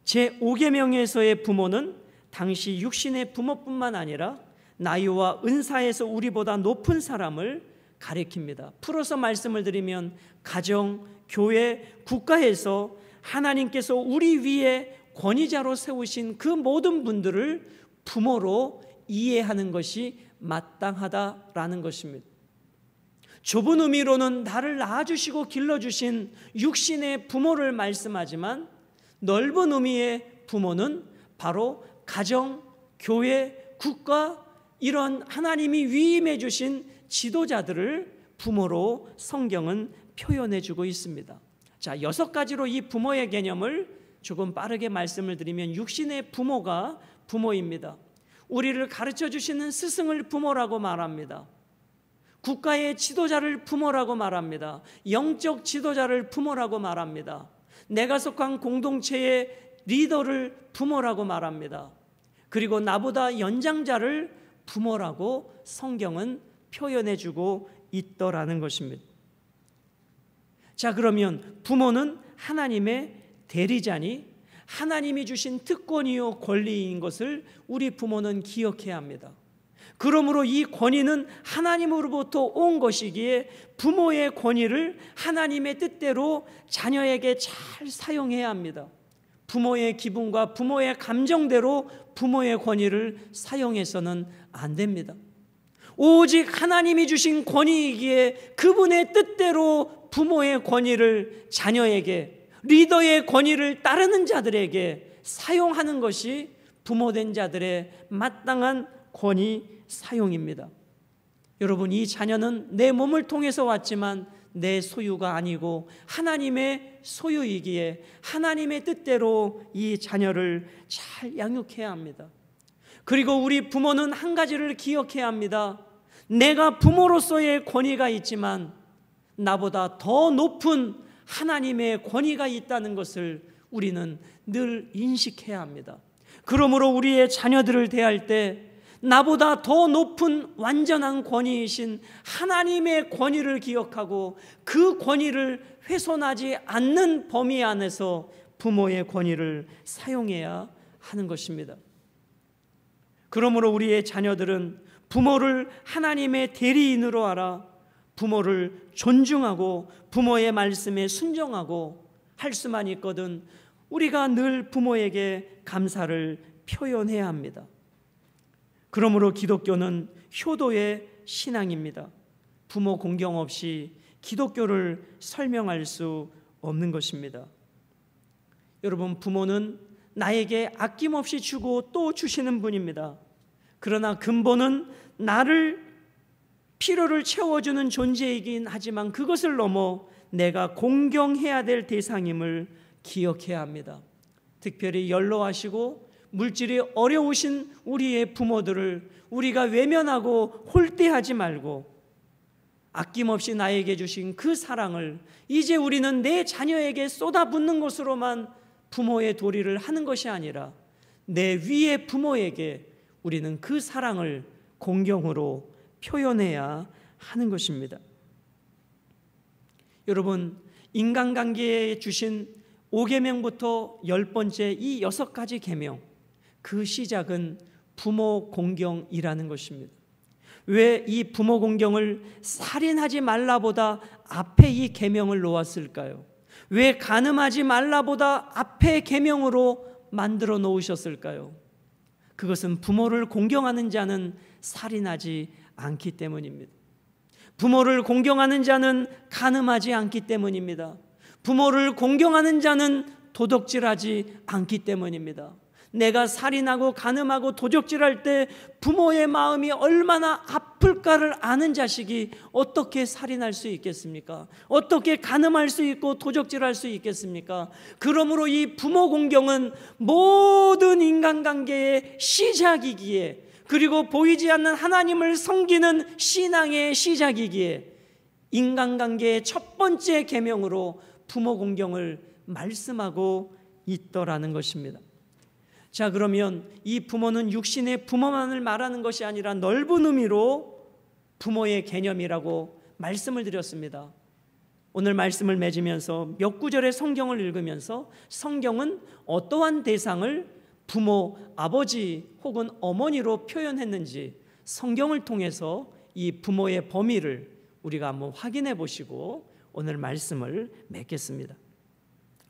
제5계명에서의 부모는 당시 육신의 부모뿐만 아니라 나이와 은사에서 우리보다 높은 사람을 가리킵니다. 풀어서 말씀을 드리면 가정, 교회, 국가에서 하나님께서 우리 위에 권위자로 세우신 그 모든 분들을 부모로 이해하는 것이 마땅하다라는 것입니다. 좁은 의미로는 나를 낳아주시고 길러주신 육신의 부모를 말씀하지만 넓은 의미의 부모는 바로 가정, 교회, 국가, 이런 하나님이 위임해 주신 지도자들을 부모로 성경은 표현해 주고 있습니다. 자, 6가지로 이 부모의 개념을 조금 빠르게 말씀을 드리면, 육신의 부모가 부모입니다. 우리를 가르쳐 주시는 스승을 부모라고 말합니다. 국가의 지도자를 부모라고 말합니다. 영적 지도자를 부모라고 말합니다. 내가 속한 공동체의 리더를 부모라고 말합니다. 그리고 나보다 연장자를 부모라고 성경은 표현해 주고 있더라는 것입니다. 자, 그러면 부모는 하나님의 대리자니 하나님이 주신 특권이요 권리인 것을 우리 부모는 기억해야 합니다. 그러므로 이 권위는 하나님으로부터 온 것이기에 부모의 권위를 하나님의 뜻대로 자녀에게 잘 사용해야 합니다. 부모의 기분과 부모의 감정대로 부모의 권위를 사용해서는 안 됩니다. 오직 하나님이 주신 권위이기에 그분의 뜻대로 부모의 권위를 자녀에게, 리더의 권위를 따르는 자들에게 사용하는 것이 부모된 자들의 마땅한 권위 사용입니다. 여러분, 이 자녀는 내 몸을 통해서 왔지만 내 소유가 아니고 하나님의 소유이기에 하나님의 뜻대로 이 자녀를 잘 양육해야 합니다. 그리고 우리 부모는 한 가지를 기억해야 합니다. 내가 부모로서의 권위가 있지만 나보다 더 높은 하나님의 권위가 있다는 것을 우리는 늘 인식해야 합니다. 그러므로 우리의 자녀들을 대할 때 나보다 더 높은 완전한 권위이신 하나님의 권위를 기억하고 그 권위를 훼손하지 않는 범위 안에서 부모의 권위를 사용해야 하는 것입니다. 그러므로 우리의 자녀들은 부모를 하나님의 대리인으로 알아 부모를 존중하고 부모의 말씀에 순종하고 할 수만 있거든 우리가 늘 부모에게 감사를 표현해야 합니다. 그러므로 기독교는 효도의 신앙입니다. 부모 공경 없이 기독교를 설명할 수 없는 것입니다. 여러분, 부모는 나에게 아낌없이 주고 또 주시는 분입니다. 그러나 근본은 나를 필요를 채워주는 존재이긴 하지만 그것을 넘어 내가 공경해야 될 대상임을 기억해야 합니다. 특별히 연로하시고 물질이 어려우신 우리의 부모들을 우리가 외면하고 홀대하지 말고 아낌없이 나에게 주신 그 사랑을 이제 우리는 내 자녀에게 쏟아붓는 것으로만 부모의 도리를 하는 것이 아니라 내 위의 부모에게 우리는 그 사랑을 공경으로 표현해야 하는 것입니다. 여러분, 인간관계에 주신 5계명부터 10번째 이 6가지 계명, 그 시작은 부모 공경이라는 것입니다. 왜 이 부모 공경을 살인하지 말라보다 앞에 이 계명을 놓았을까요? 왜 간음하지 말라보다 앞에 계명으로 만들어 놓으셨을까요? 그것은 부모를 공경하는 자는 살인하지 않기 때문입니다. 부모를 공경하는 자는 간음하지 않기 때문입니다. 부모를 공경하는 자는 도둑질하지 않기 때문입니다. 내가 살인하고 간음하고 도적질할 때 부모의 마음이 얼마나 아플까를 아는 자식이 어떻게 살인할 수 있겠습니까? 어떻게 간음할 수 있고 도적질할 수 있겠습니까? 그러므로 이 부모 공경은 모든 인간관계의 시작이기에, 그리고 보이지 않는 하나님을 섬기는 신앙의 시작이기에 인간관계의 첫 번째 계명으로 부모 공경을 말씀하고 있더라는 것입니다. 자, 그러면 이 부모는 육신의 부모만을 말하는 것이 아니라 넓은 의미로 부모의 개념이라고 말씀을 드렸습니다. 오늘 말씀을 맺으면서 몇 구절의 성경을 읽으면서 성경은 어떠한 대상을 부모, 아버지 혹은 어머니로 표현했는지 성경을 통해서 이 부모의 범위를 우리가 한번 확인해 보시고 오늘 말씀을 맺겠습니다.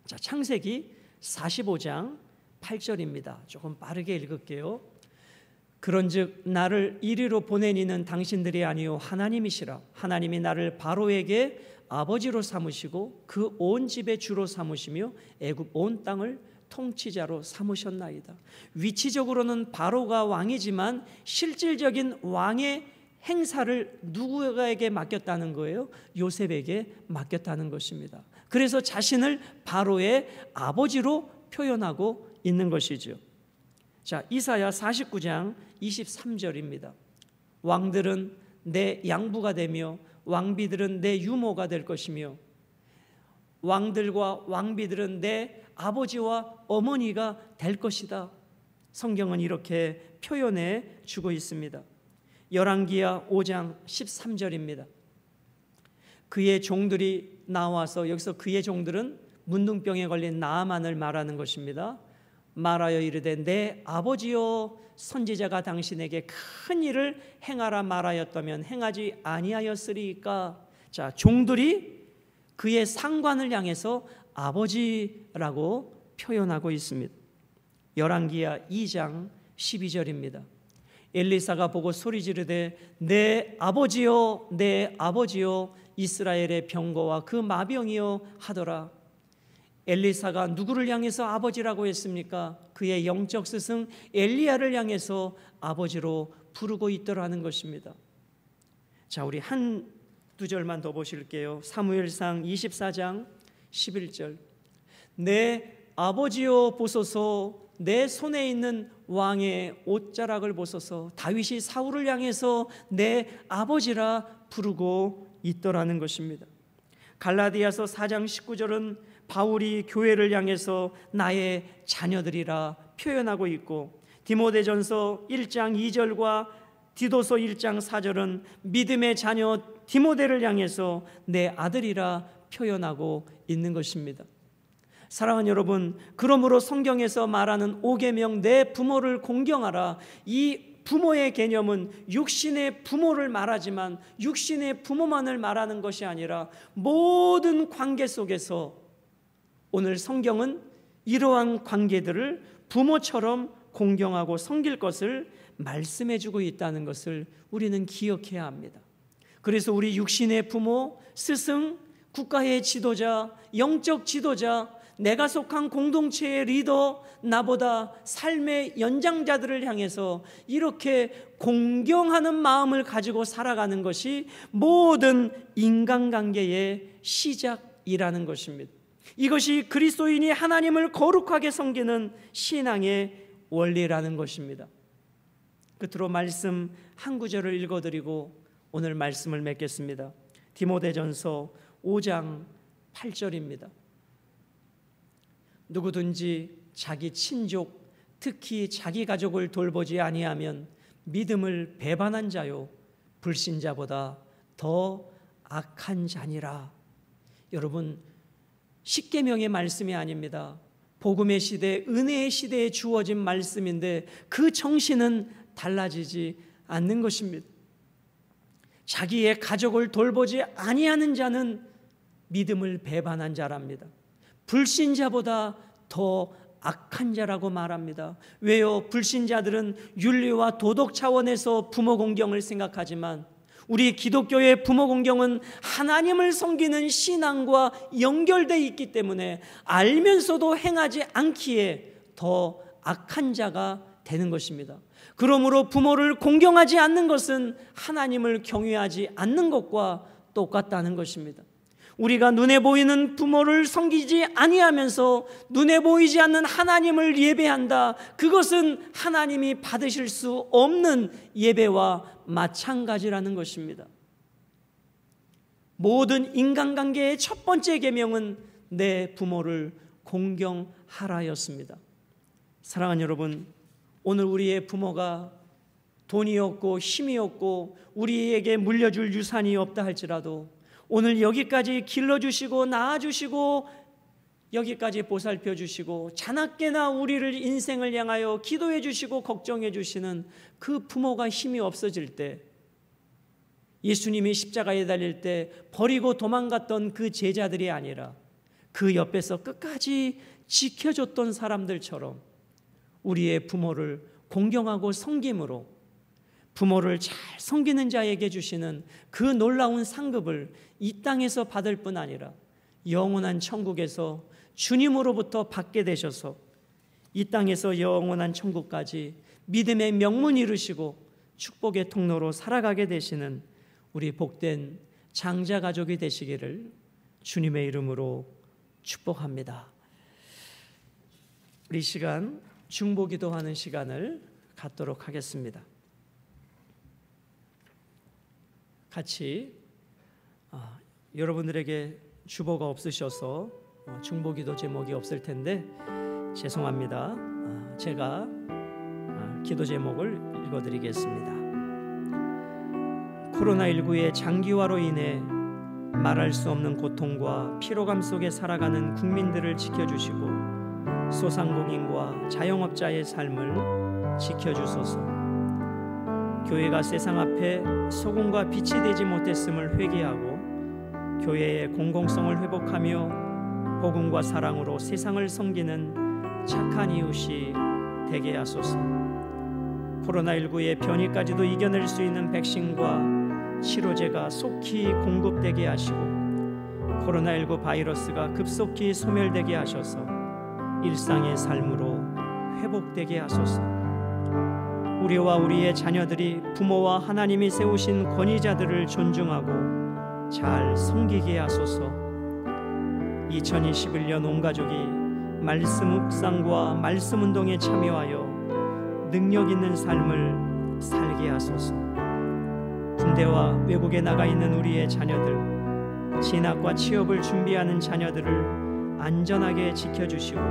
자, 창세기 45장 8절입니다. 조금 빠르게 읽을게요. 그런즉 나를 이리로 보낸 이는 당신들이 아니요 하나님이시라. 하나님이 나를 바로에게 아버지로 삼으시고 그 온 집의 주로 삼으시며 애굽 온 땅을 통치자로 삼으셨나이다. 위치적으로는 바로가 왕이지만 실질적인 왕의 행사를 누구에게 맡겼다는 거예요? 요셉에게 맡겼다는 것입니다. 그래서 자신을 바로의 아버지로 표현하고 있는 것이죠. 자, 이사야 49장 23절입니다. 왕들은 내 양부가 되며 왕비들은 내 유모가 될 것이며 왕들과 왕비들은 내 아버지와 어머니가 될 것이다. 성경은 이렇게 표현해 주고 있습니다. 열왕기하 5장 13절입니다. 그의 종들이 나와서, 여기서 그의 종들은 문둥병에 걸린 나아만을 말하는 것입니다. 말하여 이르되 내 아버지여, 선지자가 당신에게 큰 일을 행하라 말하였다면 행하지 아니하였으리까. 자, 종들이 그의 상관을 향해서 아버지라고 표현하고 있습니다. 열왕기하 2장 12절입니다. 엘리사가 보고 소리 지르되 내 아버지여, 내 아버지여, 이스라엘의 병거와 그 마병이여 하더라. 엘리사가 누구를 향해서 아버지라고 했습니까? 그의 영적 스승 엘리야를 향해서 아버지로 부르고 있더라는 것입니다. 자, 우리 한두 절만 더 보실게요. 사무엘상 24장 11절. 내 아버지여 보소서, 내 손에 있는 왕의 옷자락을 보소서. 다윗이 사울을 향해서 내 아버지라 부르고 있더라는 것입니다. 갈라디아서 4장 19절은 바울이 교회를 향해서 나의 자녀들이라 표현하고 있고, 디모데전서 1장 2절과 디도서 1장 4절은 믿음의 자녀 디모데를 향해서 내 아들이라 표현하고 있는 것입니다. 사랑하는 여러분, 그러므로 성경에서 말하는 5계명 내 부모를 공경하라, 이 부모의 개념은 육신의 부모를 말하지만 육신의 부모만을 말하는 것이 아니라 모든 관계 속에서 오늘 성경은 이러한 관계들을 부모처럼 공경하고 섬길 것을 말씀해주고 있다는 것을 우리는 기억해야 합니다. 그래서 우리 육신의 부모, 스승, 국가의 지도자, 영적 지도자, 내가 속한 공동체의 리더, 나보다 삶의 연장자들을 향해서 이렇게 공경하는 마음을 가지고 살아가는 것이 모든 인간관계의 시작이라는 것입니다. 이것이 그리스도인이 하나님을 거룩하게 섬기는 신앙의 원리라는 것입니다. 끝으로 말씀 한 구절을 읽어드리고 오늘 말씀을 맺겠습니다. 디모데전서 5장 8절입니다. 누구든지 자기 친족, 특히 자기 가족을 돌보지 아니하면 믿음을 배반한 자요 불신자보다 더 악한 자니라. 여러분, 십계명의 말씀이 아닙니다. 복음의 시대, 은혜의 시대에 주어진 말씀인데 그 정신은 달라지지 않는 것입니다. 자기의 가족을 돌보지 아니하는 자는 믿음을 배반한 자랍니다. 불신자보다 더 악한 자라고 말합니다. 왜요? 불신자들은 윤리와 도덕 차원에서 부모 공경을 생각하지만 우리 기독교의 부모 공경은 하나님을 섬기는 신앙과 연결되어 있기 때문에 알면서도 행하지 않기에 더 악한 자가 되는 것입니다. 그러므로 부모를 공경하지 않는 것은 하나님을 경외하지 않는 것과 똑같다는 것입니다. 우리가 눈에 보이는 부모를 섬기지 아니하면서 눈에 보이지 않는 하나님을 예배한다. 그것은 하나님이 받으실 수 없는 예배와 마찬가지라는 것입니다. 모든 인간관계의 첫 번째 계명은 내 부모를 공경하라였습니다. 사랑하는 여러분, 오늘 우리의 부모가 돈이 없고 힘이 없고 우리에게 물려줄 유산이 없다 할지라도 오늘 여기까지 길러주시고 낳아주시고 여기까지 보살펴 주시고 자나깨나 우리를 인생을 향하여 기도해 주시고 걱정해 주시는 그 부모가 힘이 없어질 때, 예수님이 십자가에 달릴 때 버리고 도망갔던 그 제자들이 아니라 그 옆에서 끝까지 지켜줬던 사람들처럼 우리의 부모를 공경하고 섬김으로 부모를 잘 섬기는 자에게 주시는 그 놀라운 상급을 이 땅에서 받을 뿐 아니라 영원한 천국에서 주님으로부터 받게 되셔서 이 땅에서 영원한 천국까지 믿음의 명문 이루시고 축복의 통로로 살아가게 되시는 우리 복된 장자 가족이 되시기를 주님의 이름으로 축복합니다. 우리 시간 중보기도하는 시간을 갖도록 하겠습니다. 같이 여러분들에게 주보가 없으셔서 중보기도 제목이 없을 텐데 죄송합니다. 제가 기도 제목을 읽어드리겠습니다. 코로나19의 장기화로 인해 말할 수 없는 고통과 피로감 속에 살아가는 국민들을 지켜주시고 소상공인과 자영업자의 삶을 지켜주소서. 교회가 세상 앞에 소금과 빛이 되지 못했음을 회개하고 교회의 공공성을 회복하며 복음과 사랑으로 세상을 섬기는 착한 이웃이 되게 하소서. 코로나19의 변이까지도 이겨낼 수 있는 백신과 치료제가 속히 공급되게 하시고 코로나19 바이러스가 급속히 소멸되게 하셔서 일상의 삶으로 회복되게 하소서. 우리와 우리의 자녀들이 부모와 하나님이 세우신 권위자들을 존중하고 잘 섬기게 하소서. 2021년 온 가족이 말씀 묵상과 말씀 운동에 참여하여 능력 있는 삶을 살게 하소서. 군대와 외국에 나가 있는 우리의 자녀들, 진학과 취업을 준비하는 자녀들을 안전하게 지켜주시고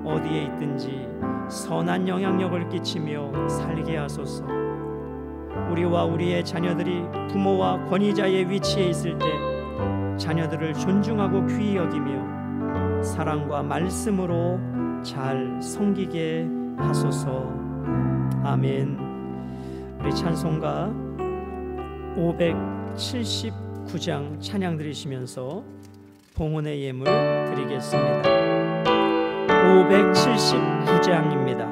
어디에 있든지 선한 영향력을 끼치며 살게 하소서. 우리와 우리의 자녀들이 부모와 권위자의 위치에 있을 때 자녀들을 존중하고 귀히 여기며 사랑과 말씀으로 잘 섬기게 하소서. 아멘. 우리 찬송가 579장 찬양 드리시면서 봉헌의 예물 드리겠습니다. 579장입니다.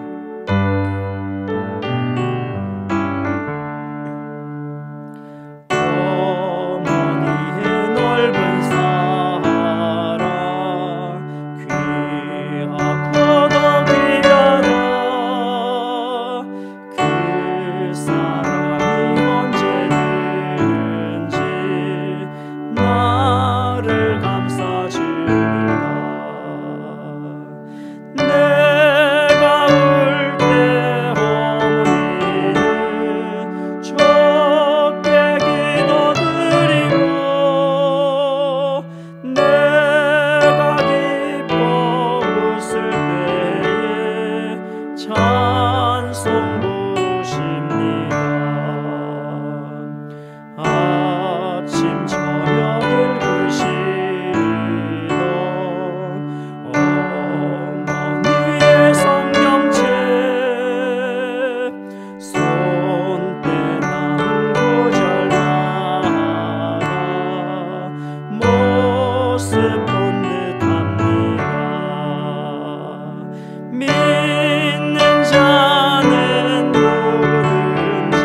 어머니의 넓은 사랑 내가 울 때 어머니는 적게 기도드리고 내가 기뻐 웃을 때에 찬송 부르십니다. 아침 저녁 읽으시던 어머니의 성경책 손때 남은 구절마다 모습 본 듯합니다. 믿는 자는 누구든지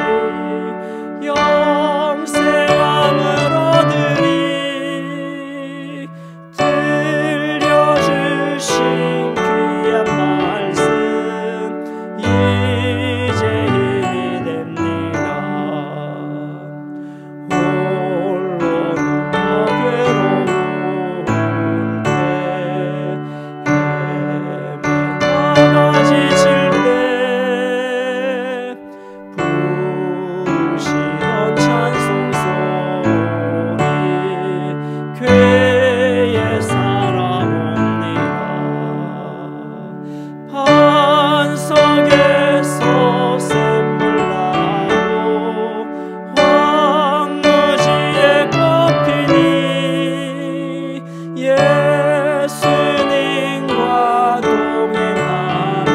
영생함을 얻으리. 들려주신 귀한 말씀 이제 힘이 됩니다. 홀로 누워 괴로운 때 헤매다가 지칠 때 부르시던 찬송 소리 궤에 살아옵니다. 반석에서 샘물 나고 황무지에 꽃피니 예수님과 동행하면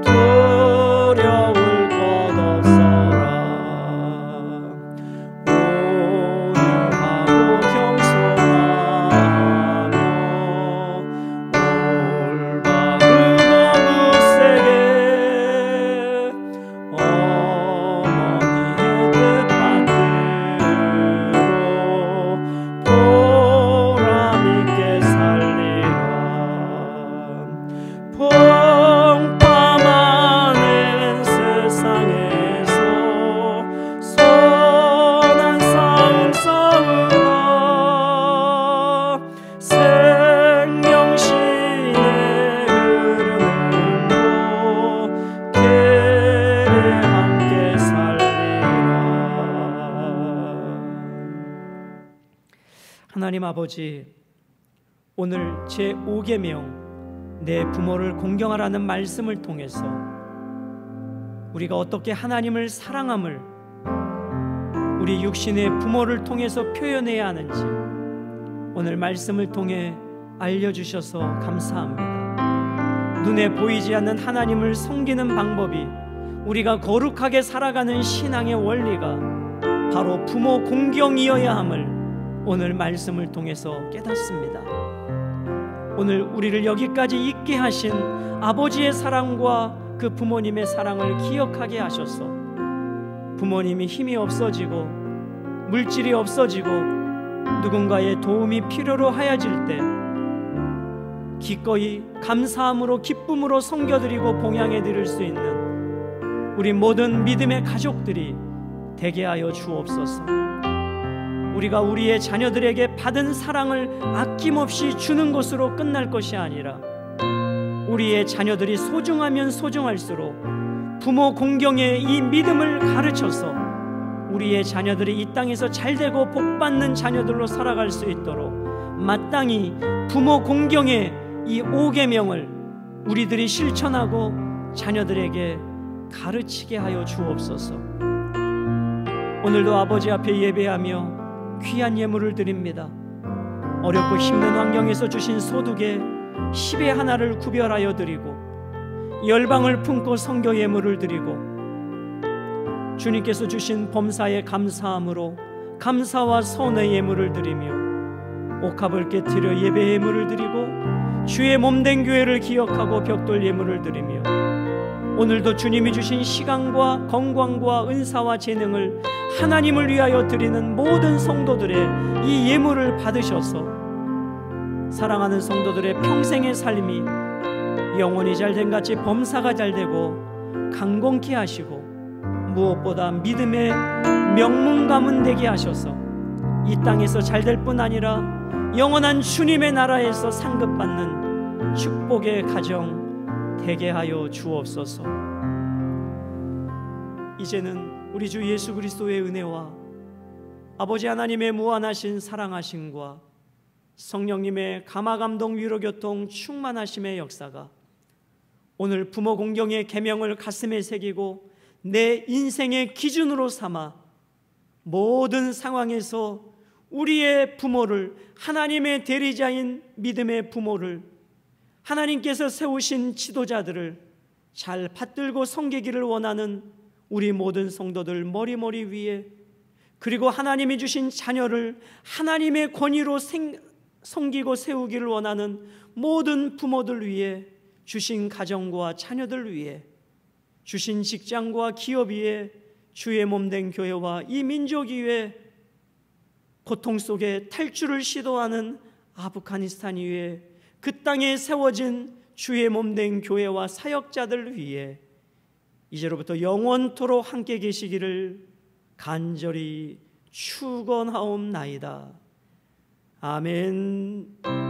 두려울 것 없어라. 온유하고 겸손하며 올바르고 굳세게 어머니의 뜻받들어 보람있게 살리라. 풍파많은 세상에서 선한 싸움 싸우라. 생명신의 흐르는 곳 계례 함께 살리라. 하나님 아버지, 오늘 제5계명 내 부모를 공경하라는 말씀을 통해서 우리가 어떻게 하나님을 사랑함을 우리 육신의 부모를 통해서 표현해야 하는지 오늘 말씀을 통해 알려주셔서 감사합니다. 눈에 보이지 않는 하나님을 섬기는 방법이, 우리가 거룩하게 살아가는 신앙의 원리가 바로 부모 공경이어야 함을 오늘 말씀을 통해서 깨닫습니다. 오늘 우리를 여기까지 있게 하신 아버지의 사랑과 그 부모님의 사랑을 기억하게 하셔서 부모님이 힘이 없어지고 물질이 없어지고 누군가의 도움이 필요로 하여질 때 기꺼이 감사함으로 기쁨으로 섬겨드리고 봉양해드릴 수 있는 우리 모든 믿음의 가족들이 되게 하여 주옵소서. 우리가 우리의 자녀들에게 받은 사랑을 아낌없이 주는 것으로 끝날 것이 아니라 우리의 자녀들이 소중하면 소중할수록 부모 공경의 이 믿음을 가르쳐서 우리의 자녀들이 이 땅에서 잘되고 복받는 자녀들로 살아갈 수 있도록 마땅히 부모 공경의 이 5계명을 우리들이 실천하고 자녀들에게 가르치게 하여 주옵소서. 오늘도 아버지 앞에 예배하며 귀한 예물을 드립니다. 어렵고 힘든 환경에서 주신 소득의 10의 하나를 구별하여 드리고 열방을 품고 선교 예물을 드리고 주님께서 주신 범사에 감사함으로 감사와 선의 예물을 드리며 옥합을 깨뜨려 예배 예물을 드리고 주의 몸된 교회를 기억하고 벽돌 예물을 드리며 오늘도 주님이 주신 시간과 건강과 은사와 재능을 하나님을 위하여 드리는 모든 성도들의 이 예물을 받으셔서 사랑하는 성도들의 평생의 삶이 영혼이 잘된 같이 범사가 잘되고 강건케 하시고 무엇보다 믿음의 명문가문 되게 하셔서 이 땅에서 잘될 뿐 아니라 영원한 주님의 나라에서 상급받는 축복의 가정 되게 하여 주옵소서. 이제는 우리 주 예수 그리스도의 은혜와 아버지 하나님의 무한하신 사랑하심과 성령님의 감화감동 위로교통 충만하심의 역사가 오늘 부모 공경의 계명을 가슴에 새기고 내 인생의 기준으로 삼아 모든 상황에서 우리의 부모를, 하나님의 대리자인 믿음의 부모를, 하나님께서 세우신 지도자들을 잘 받들고 섬기기를 원하는 우리 모든 성도들 머리머리 위에, 그리고 하나님이 주신 자녀를 하나님의 권위로 섬기고 세우기를 원하는 모든 부모들 위에, 주신 가정과 자녀들 위에, 주신 직장과 기업 위에, 주의 몸된 교회와 이 민족 위에, 고통 속에 탈출을 시도하는 아프가니스탄 위에, 그 땅에 세워진 주의 몸된 교회와 사역자들 위에 이제로부터 영원토록 함께 계시기를 간절히 축원하옵나이다. 아멘.